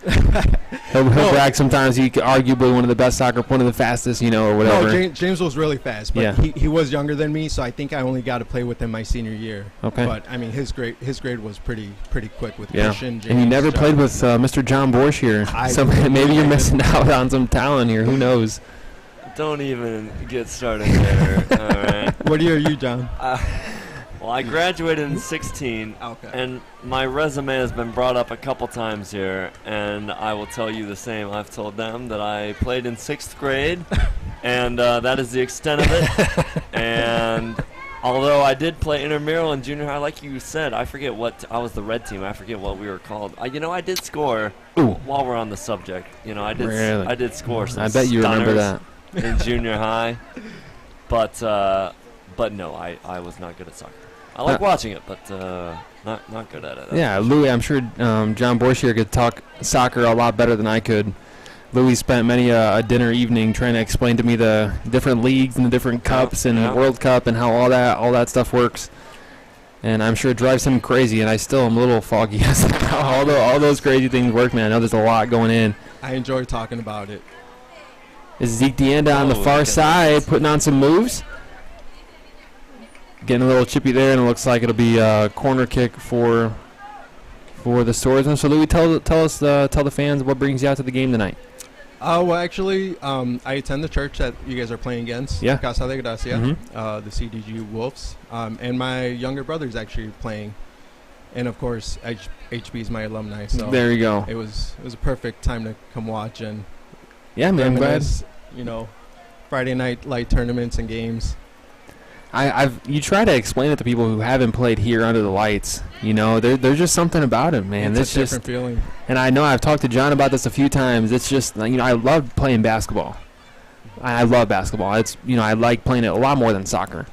He'll brag sometimes. He arguably one of the best soccer, one of the fastest, or whatever. No, James was really fast, but Yeah. he was younger than me, so I think I only got to play with him my senior year. Okay. But I mean, his grade was pretty quick with Yeah. Christian. James, And you never John. played with Mr. John Borsch here. So maybe you're missing out on some talent here. Who knows? Don't even get started there. All right. What year are you, John? Well, I graduated in 16, Okay. and my resume has been brought up a couple times here, and I will tell you the same. I've told them that I played in 6th grade, and that is the extent of it. And although I did play intramural and junior high, like you said, I forget what I was the red team. I forget what we were called. I did score. Ooh. While we're on the subject. I did. Really? I did score some. I bet you remember stunners that. in junior high, but no, I was not good at soccer. I like watching it, but not good at it. Yeah, Louis, I'm sure John Borsch here could talk soccer a lot better than I could. Louis spent many a dinner evening trying to explain to me the different leagues and the different cups and the World Cup and how all that stuff works. And I'm sure it drives him crazy, and I still am a little foggy as to how all those crazy things work, man. I know there's a lot going in. I enjoy talking about it. Is Zeke Deanda on the far side putting on some moves? Getting a little chippy there, and it looks like it'll be a corner kick for the Swordsmen. So Louis, tell the fans what brings you out to the game tonight. Well, actually, I attend the church that you guys are playing against. Yeah. Casa de Gracia, Mhm. the CDG Wolves, and my younger brother's actually playing, and of course, HB is my alumni. So There you go. it was a perfect time to come watch and Yeah, man, I'm glad. reminisce, Friday night light tournaments and games. You try to explain it to people who haven't played here under the lights. There's just something about it, man. It's a different feeling. And I know I've talked to John about this a few times. It's just, I love playing basketball. I love basketball. It's, I like playing it a lot more than soccer.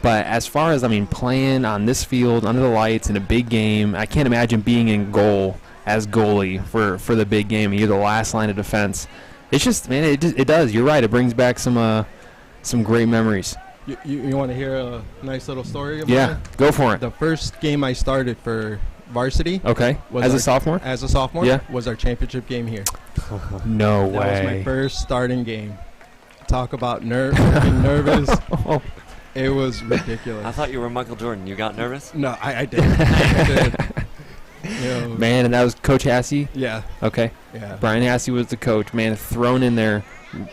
But as far as, playing on this field under the lights in a big game, I can't imagine being in goal as goalie for the big game. You're the last line of defense. It's just, man, it does. You're right. It brings back some great memories. You want to hear a nice little story about Yeah, it? go for it. The first game I started for varsity Okay, as a sophomore? as a sophomore Yeah. was our championship game here. No That was my way. first starting game. Talk about being nervous. It was ridiculous. I thought you were Michael Jordan. You got nervous? No, I did. I did. Man, and that was Coach Hassey? Yeah. Okay. Yeah. Brian Hassey was the coach. Man, thrown in there.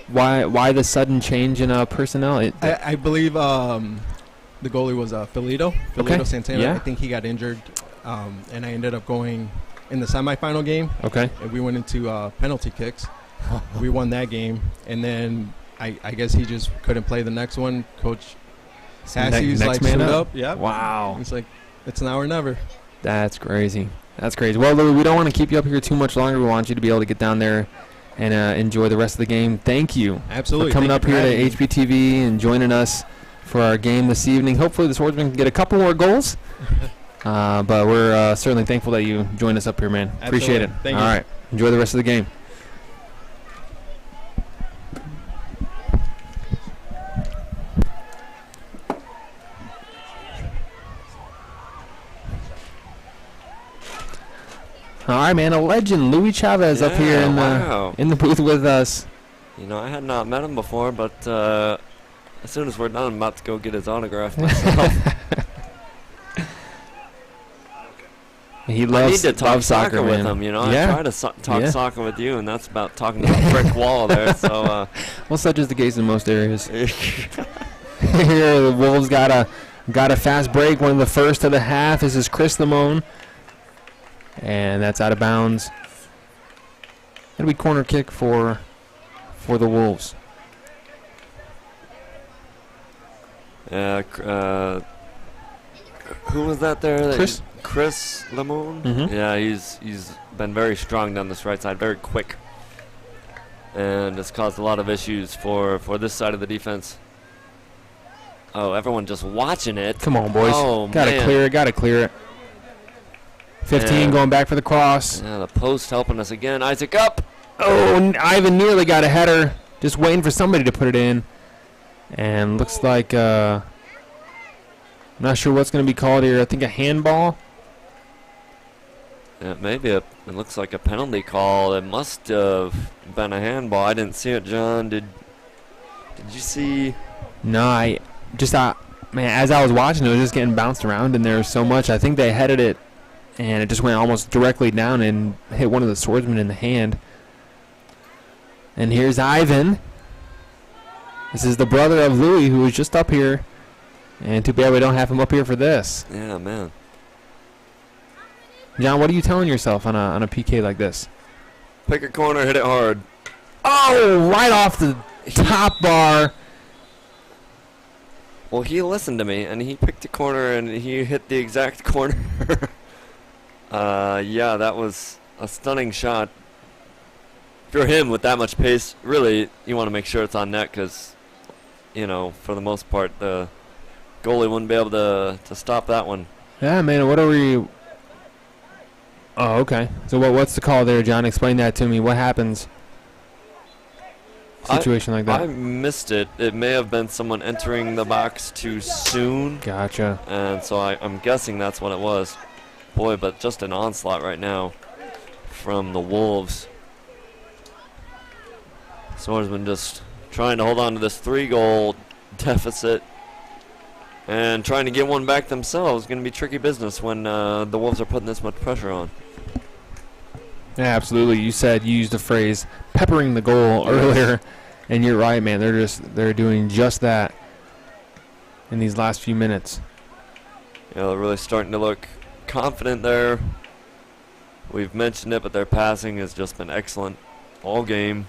Why the sudden change in personnel? I believe the goalie was Filito Okay. Santana. Yeah. I think he got injured, and I ended up going in the semifinal game. Okay. And we went into penalty kicks. We won that game, and then I guess he just couldn't play the next one. Coach Hassey's next like man suit up. up. Yeah. Wow. It's like it's now or never. That's crazy. That's crazy. Well, Louis, we don't want to keep you up here too much longer. We want you to be able to get down there and enjoy the rest of the game. Thank you Absolutely. for coming Thank up you for here to having me. HBTV and joining us for our game this evening. Hopefully the Swordsmen can get a couple more goals. But we're certainly thankful that you joined us up here, man. Appreciate it. Thank All you. right. Enjoy the rest of the game. All right, man. A legend, Louis Chavez, up here in wow. the booth with us. I had not met him before, but as soon as we're done, I'm about to go get his autograph myself. He I need loves to talk soccer with man. him. I Yeah. try to talk Yeah. soccer with you, and that's about talking to a brick wall there. So Well, such is the case in most areas. Here, the Wolves got a fast break. One of the first of the half. This is Chris Limon, and that's out of bounds. It'll be corner kick for the Wolves. who was that there? Chris. Chris Limon? Mhm. Yeah, he's been very strong down this right side, very quick. And it's caused a lot of issues for this side of the defense. Oh, everyone just watching it. Come on, boys. Oh, Gotta man. clear it. Gotta clear it. 15 Yeah. going back for the cross. Yeah, the post helping us again. Isaac up. Oh, Ivan nearly got a header. Just waiting for somebody to put it in. And looks like, I'm not sure what's going to be called here. I think a handball. Yeah, maybe it looks like a penalty call. It must have been a handball. I didn't see it, John. Did you see? No, I just thought, man, as I was watching, it was just getting bounced around, and there was so much. I think they headed it, and it just went almost directly down and hit one of the swordsmen in the hand. And here's Ivan. This is the brother of Louis, who was just up here. And too bad we don't have him up here for this. Yeah, man. John, what are you telling yourself on a PK like this? Pick a corner, hit it hard. Oh, right off the top bar. Well, he listened to me, and he picked a corner, and he hit the exact corner. Yeah, that was a stunning shot. For him, with that much pace, really, you want to make sure it's on net because, you know, for the most part, the goalie wouldn't be able to stop that one. Yeah, man, what are we... Oh, okay. So what's the call there, John? Explain that to me. What happens? Situation like that. I missed it. It may have been someone entering the box too soon. Gotcha. And so I'm guessing that's what it was. Boy, but just an onslaught right now from the Wolves. Swordsmen just trying to hold on to this 3-goal deficit and trying to get one back themselves. Going to be tricky business when the Wolves are putting this much pressure on. Yeah, absolutely. You used the phrase peppering the goal earlier, and you're right, man. They're doing just that in these last few minutes. Yeah, they're really starting to look confident there. We've mentioned it, but their passing has just been excellent all game.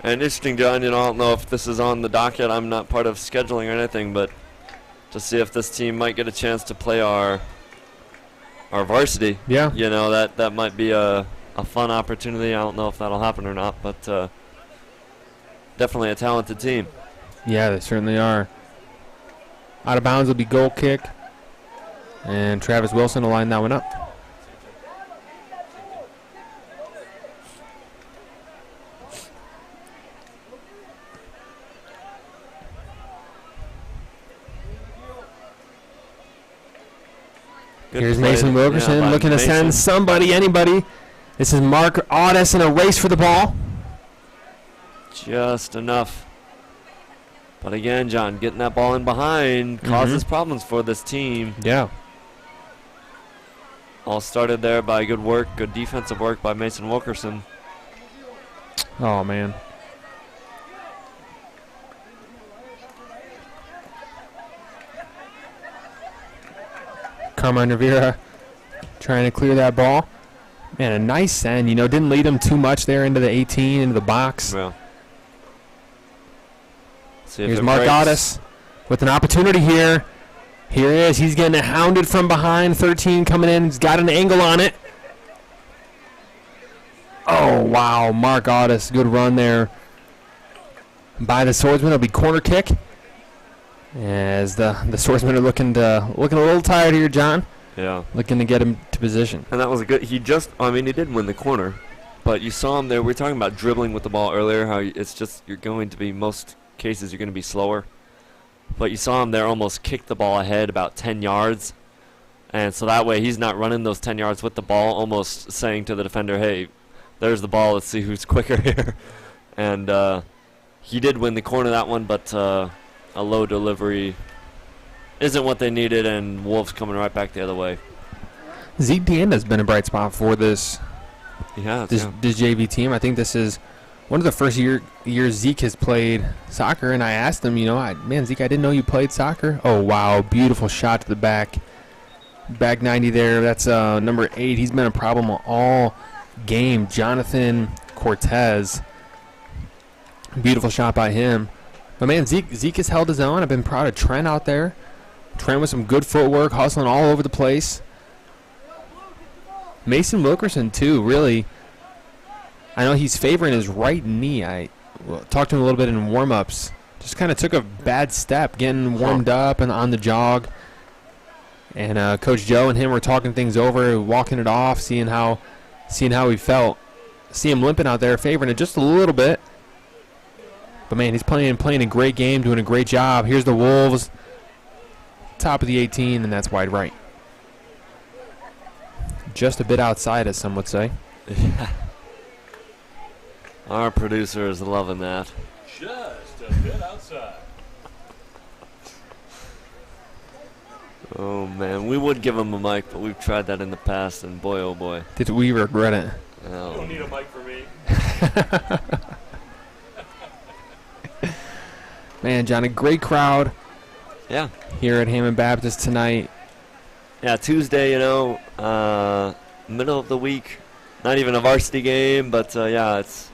And interesting, John, you know, I don't know if this is on the docket. I'm not part of scheduling or anything, but to see if this team might get a chance to play our varsity. Yeah. You know, that might be a fun opportunity. I don't know if that'll happen or not, but definitely a talented team. Yeah, they certainly are. Out of bounds will be goal kick, and Travis Wilson will line that one up. Good Here's play. Mason Wilkerson Yeah, looking to Mason. send somebody, anybody. This is Mark Audis in a race for the ball. Just enough. But again, John, getting that ball in behind causes problems for this team. Yeah. All started there by good work, good defensive work by Mason Wilkerson. Oh, man. Carmine Rivera trying to clear that ball. Man, a nice send. You know, didn't lead him too much there into the 18, into the box. Well, see if Here's it Mark breaks. Audis with an opportunity here. Here he is. He's getting hounded from behind. 13 coming in. He's got an angle on it. Oh, wow. Mark Audis. Good run there by the Swordsman. It'll be corner kick. As the Swordsmen are looking a little tired here, John. Yeah. Looking to get him to position. And that was a good. He did win the corner, but you saw him there. We were talking about dribbling with the ball earlier. How it's just you're going to be most cases you're going to be slower, but you saw him there almost kick the ball ahead about 10 yards, and so that way he's not running those 10 yards with the ball, almost saying to the defender, "Hey, there's the ball. Let's see who's quicker here." And he did win the corner that one, but a low delivery isn't what they needed, and Wolves coming right back the other way. Zeke Deanna has been a bright spot for this This JV team. I think this is one of the first years Zeke has played soccer, and I asked him, man, Zeke, I didn't know you played soccer. Oh, wow, beautiful shot to the back 90 there. That's number 8. He's been a problem all game. Jonathan Cortez, beautiful shot by him. But, man, Zeke has held his own. I've been proud of Trent out there. Trent with some good footwork, hustling all over the place. Mason Wilkerson, too, really. I know he's favoring his right knee. I talked to him a little bit in warm-ups. Just kind of took a bad step, getting warmed up and on the jog. And Coach Joe and him were talking things over, walking it off, seeing how he felt. See him limping out there, favoring it just a little bit. But, man, he's playing a great game, doing a great job. Here's the Wolves, top of the 18, and that's wide right. Just a bit outside, as some would say. Our producer is loving that. Just a bit outside. Oh, man. We would give him a mic, but we've tried that in the past, and boy, oh, boy. Did we regret it? You don't need a mic for me. Man, John, a great crowd Yeah. here at Hammond Baptist tonight. Yeah, Tuesday, middle of the week. Not even a varsity game, but, yeah, it's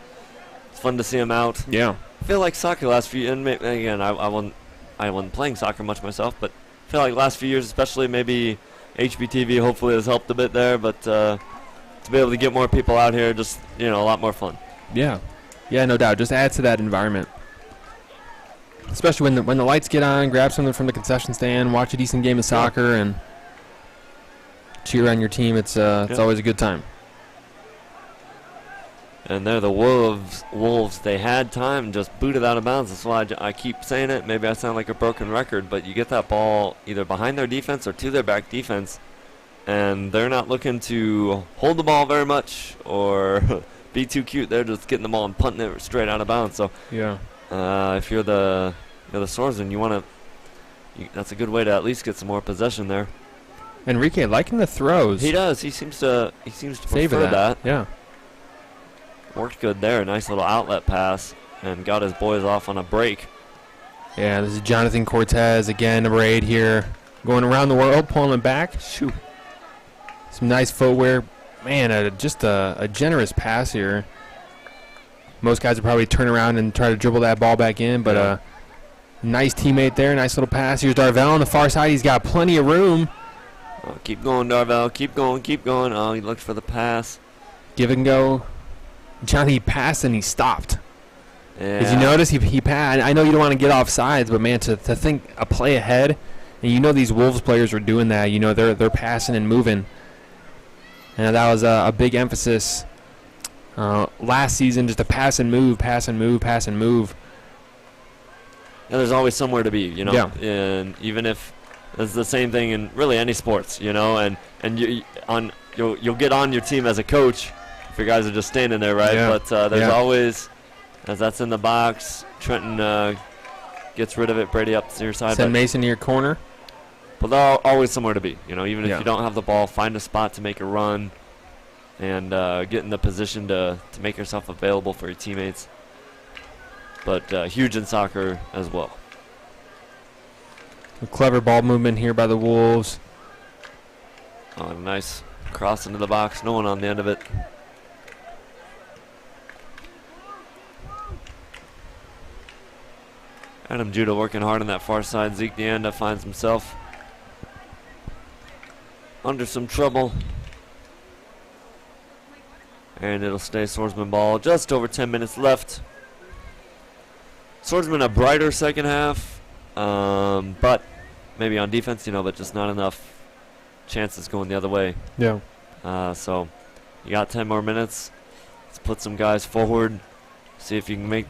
fun to see them out. Yeah. I feel like soccer last few, and again, I wasn't playing soccer much myself, but I feel like last few years, especially maybe HBTV hopefully has helped a bit there, but to be able to get more people out here, just, a lot more fun. Yeah. Yeah, no doubt. Just adds to that environment. Especially when the lights get on, grab something from the concession stand, watch a decent game of soccer, and cheer on your team. It's always a good time. And they're the Wolves. They had time, just booted out of bounds. That's why I keep saying it. Maybe I sound like a broken record, but you get that ball either behind their defense or to their back defense, and they're not looking to hold the ball very much or be too cute. They're just getting the ball and punting it straight out of bounds. So Yeah. if you're the Swordsmen, you want to. That's a good way to at least get some more possession there. Enrique liking the throws. He does. He seems to Favor prefer that. Yeah. Worked good there. Nice little outlet pass and got his boys off on a break. Yeah, this is Jonathan Cortez again, number 8 here, going around the world, pulling it back. Shoot. Some nice footwear. Man, just a generous pass here. Most guys would probably turn around and try to dribble that ball back in, but nice teammate there, nice little pass. Here's Darvell on the far side. He's got plenty of room. Oh, keep going, Darvell. Keep going. Oh, he looked for the pass. Give and go. Johnny passed and he stopped. Yeah. Did you notice he passed? I know you don't want to get off sides, but man, to think a play ahead, and these Wolves players were doing that. They're passing and moving, and that was a big emphasis last season. Just to pass and move. Yeah, there's always somewhere to be, Yeah. And even if it's the same thing in really any sports, and you'll get on your team as a coach if your guys are just standing there, right? Yeah. But there's always, as that's in the box, Trenton gets rid of it. Brady up to your side. Send Mason to your corner. But there's always somewhere to be, even if Yeah. you don't have the ball, find a spot to make a run and get in the position to make yourself available for your teammates. But huge in soccer as well. A clever ball movement here by the Wolves. Oh, nice cross into the box. No one on the end of it. Adam Judah working hard on that far side. Zeke Deanda finds himself under some trouble. And it'll stay Swordsman ball. Just over 10 minutes left. Swordsman a brighter second half. But maybe on defense, but just not enough chances going the other way. Yeah. So you got 10 more minutes. Let's put some guys forward. See if you can make,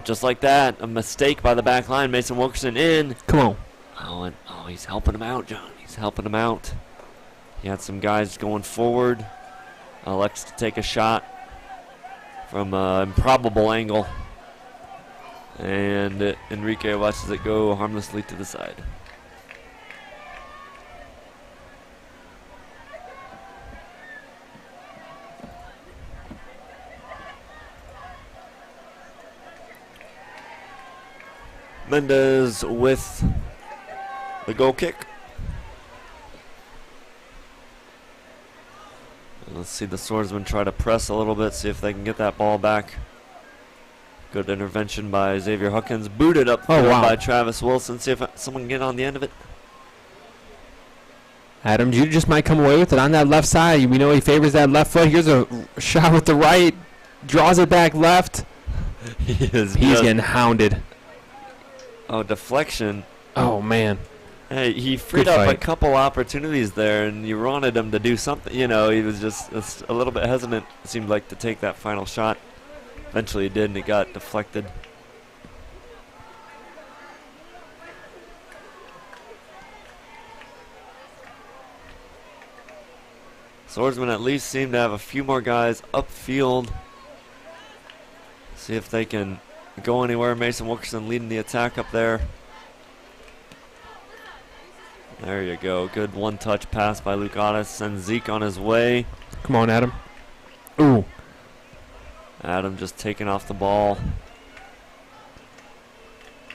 just like that, a mistake by the back line. Mason Wilkerson in. Come on. He's helping him out, John. He's helping him out. He had some guys going forward. Elects to take a shot from an improbable angle. And Enrique watches it go harmlessly to the side. Mendez with the goal kick. Let's see the Swordsmen try to press a little bit, see if they can get that ball back. Good intervention by Xavier Huckins. Booted up by Travis Wilson. See if someone can get on the end of it. Adam, you just might come away with it on that left side. We know he favors that left foot. Here's a shot with the right. Draws it back left. He's getting hounded. Oh, deflection. Oh, man. Hey, he freed up a couple opportunities there, and you wanted him to do something. He was just a little bit hesitant, it seemed like, to take that final shot. Eventually he did, and it got deflected. Swordsmen at least seem to have a few more guys upfield. See if they can go anywhere. Mason Wilkerson leading the attack up there. There you go. Good one-touch pass by Luke Otis. Sends Zeke on his way. Come on, Adam. Ooh. Adam just taking off the ball.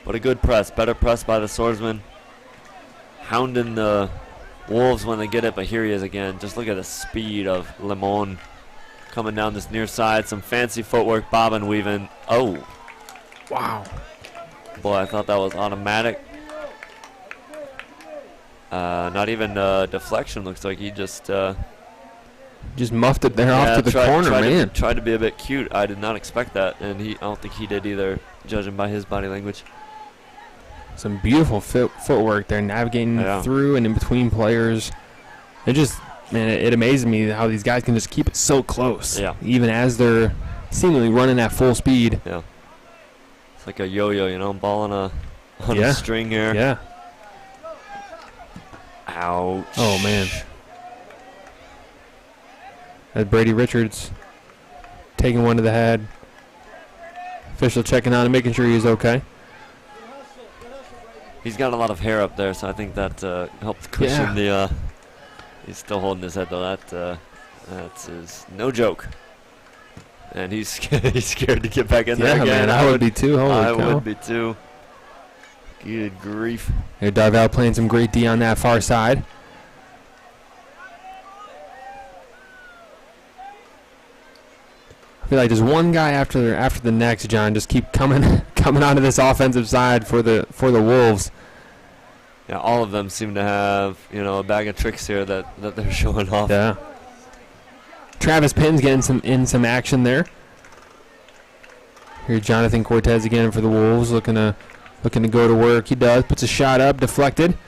But a good press. Better press by the Swordsmen. Hounding the Wolves when they get it, but here he is again. Just look at the speed of Limon coming down this near side. Some fancy footwork, bob and weaving. Oh. Wow. Boy, I thought that was automatic. Not even deflection. Looks like he just muffed it there off to the corner, man. Tried to be a bit cute. I did not expect that, and I don't think he did either, judging by his body language. Some beautiful footwork there, navigating through and in between players. It just, man, it amazes me how these guys can just keep it so close. Yeah. Even as they're seemingly running at full speed. Yeah. It's like a yo-yo, you know, ball on a string here. Yeah. Ouch. Oh, man. That's Brady Richards taking one to the head. Official checking on and making sure he's okay. He's got a lot of hair up there, so I think that helped cushion the. He's still holding his head though. That is no joke. And he's scared to get back in there again. Yeah, man, I would be too. Holy I cow. would be too. Good grief. Here, Darvell playing some great D on that far side. I feel like there's one guy after the next, John. Just keep coming onto this offensive side for the Wolves. Yeah, all of them seem to have, you know, a bag of tricks here that they're showing off. Yeah. Travis Pinn's getting some action there. Here, Jonathan Cortez again for the Wolves, looking to go to work. He does. Puts a shot up, deflected.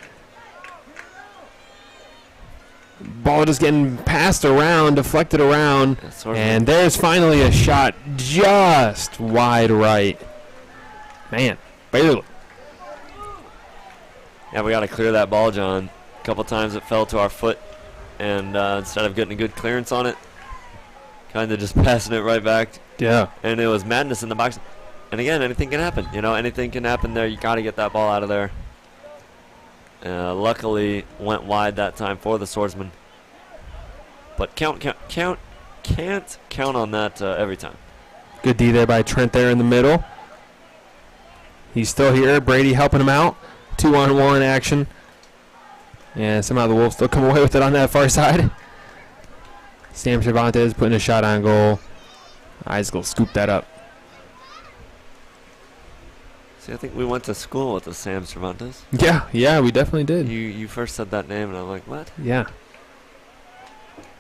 Ball just getting passed around, deflected around, and there's finally a shot just wide right. Man, barely. Yeah, we got to clear that ball, John. A couple times it fell to our foot, and instead of getting a good clearance on it, kind of just passing it right back. Yeah. And it was madness in the box. And again, anything can happen. You know, anything can happen there. You got to get that ball out of there. Luckily, went wide that time for the Swordsmen. But can't count on that every time. Good D there by Trent there in the middle. He's still here. Brady helping him out. 2-on-1 action. And somehow the Wolves still come away with it on that far side. Sam Cervantes putting a shot on goal. Isaac will scoop that up. See, I think we went to school with the Sam Cervantes. Yeah, we definitely did. You first said that name, and I'm like, what? Yeah.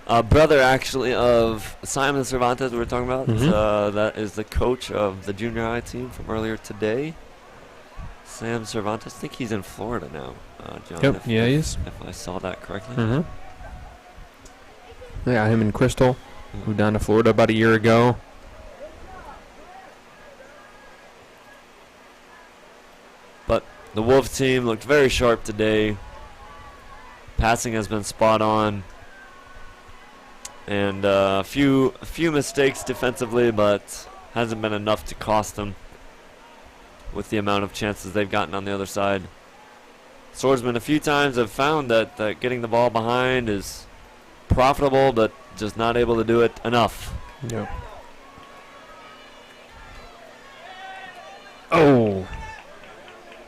Brother, actually, of Simon Cervantes we were talking about. Mhm. That is the coach of the junior high team from earlier today. Sam Cervantes. I think he's in Florida now, John. Yep, he is. If I saw that correctly. Mm-hmm. Yeah, him and Crystal moved down to Florida about a year ago. But the Wolves team looked very sharp today. Passing has been spot on. And a few mistakes defensively, but hasn't been enough to cost them with the amount of chances they've gotten on the other side. Swordsmen a few times have found that getting the ball behind is profitable, but just not able to do it enough. Yeah. Oh.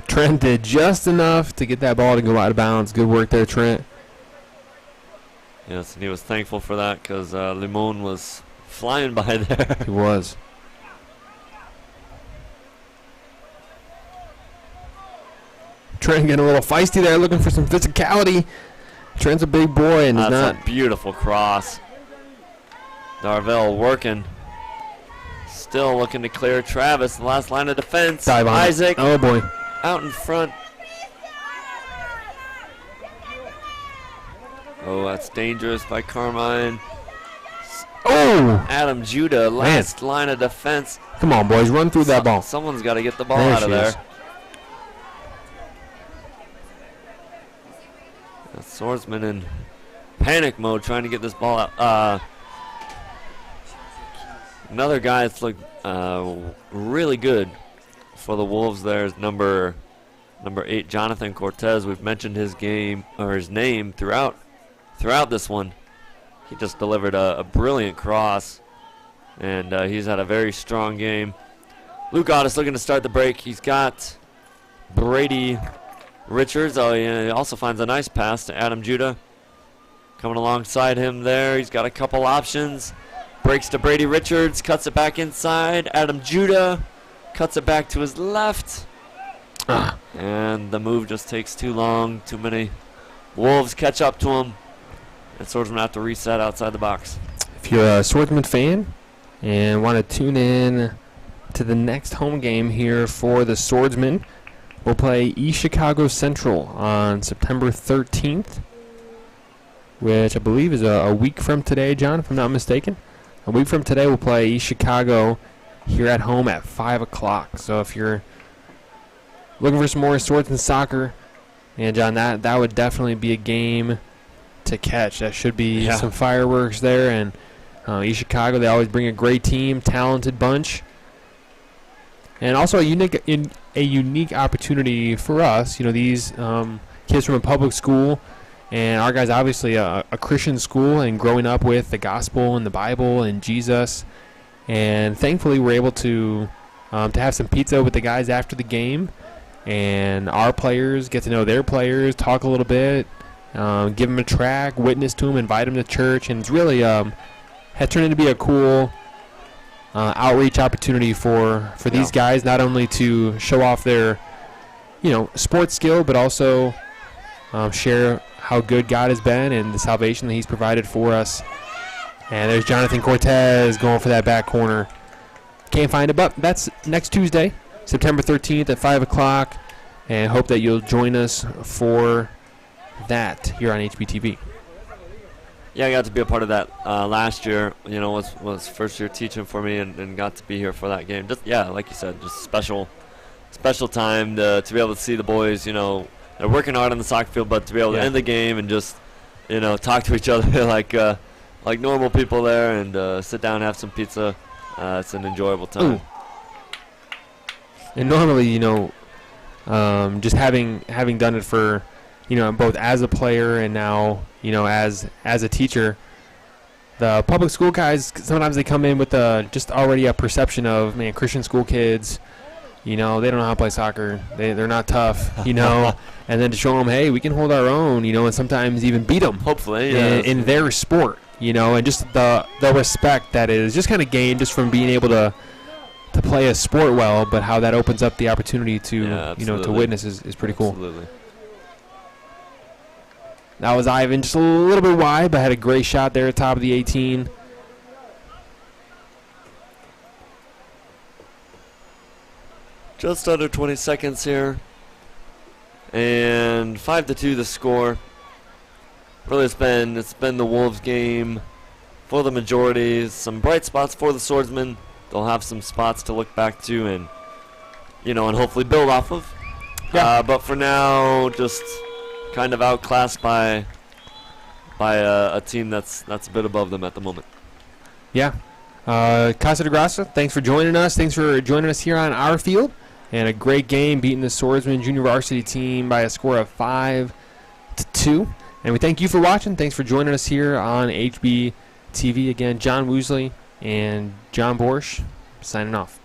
Trent did just enough to get that ball to go out of bounds. Good work there, Trent. Yes, and he was thankful for that because Limon was flying by there. He was. Trent getting a little feisty there, looking for some physicality. Trent's a big boy and That's a beautiful cross. Darvell working. Still looking to clear Travis. The last line of defense. Dive on Isaac. Oh, boy. Out in front. Oh, that's dangerous by Carmine. Oh! Adam Judah, last line of defense. Come on, boys. Run through that ball. Someone's got to get the ball There out of she there. is. The Swordsman in panic mode trying to get this ball out. Another guy that's looked really good for the Wolves there is number 8, Jonathan Cortez. We've mentioned his name throughout this one. He just delivered a brilliant cross, and he's had a very strong game. Luke Ottis looking to start the break. He's got Brady Richards. Oh, yeah, he also finds a nice pass to Adam Judah. Coming alongside him there, he's got a couple options. Breaks to Brady Richards, cuts it back inside. Adam Judah cuts it back to his left. And the move just takes too long. Too many Wolves catch up to him. And Swordsmen have to reset outside the box. If you're a Swordsman fan and want to tune in to the next home game here for the Swordsmen, we'll play East Chicago Central on September 13th, which I believe is a week from today, John, if I'm not mistaken. A week from today, we'll play East Chicago here at home at 5 o'clock. So if you're looking for some more Swordsman soccer, and John, that would definitely be a game to catch. That should be some fireworks there. And East Chicago, they always bring a great team, talented bunch. And also a unique opportunity for us. You know, these kids from a public school, and our guys obviously a Christian school and growing up with the gospel and the Bible and Jesus. And thankfully we're able to have some pizza with the guys after the game. And our players get to know their players, talk a little bit, give them a track, witness to them, invite them to church. And it's really had turned into be a cool outreach opportunity for these guys, not only to show off their sports skill, but also share how good God has been and the salvation that he's provided for us. And there's Jonathan Cortez going for that back corner. Can't find it, but that's next Tuesday, September 13th at 5 o'clock. And hope that you'll join us for that here on HBTV. Yeah, I got to be a part of that last year. Was first year teaching for me, and got to be here for that game. Just like you said, just special time to be able to see the boys. They're working hard on the soccer field, but to be able to end the game and just talk to each other like normal people there, and sit down and have some pizza. It's an enjoyable time. Ooh. And normally, just having done it for, both as a player and now, as a teacher, the public school guys, sometimes they come in with just already a perception of, Christian school kids, they don't know how to play soccer. They're not tough, and then to show them, hey, we can hold our own, and sometimes even beat them. Hopefully, in their sport, and just the respect that is just kind of gained just from being able to play a sport well, but how that opens up the opportunity to, to witness is pretty cool. Absolutely. That was Ivan, just a little bit wide, but had a great shot there at top of the 18. Just under 20 seconds here. And 5-2 the score. Really, it's been the Wolves game for the majority. Some bright spots for the Swordsmen. They'll have some spots to look back to and hopefully build off of. But for now, just kind of outclassed by a team that's a bit above them at the moment. Yeah. Casa de Gracia, thanks for joining us. Thanks for joining us here on our field. And a great game, beating the Swordsman junior varsity team by a score of 5-2. And we thank you for watching. Thanks for joining us here on HB TV. Again, John Woosley and John Borsch signing off.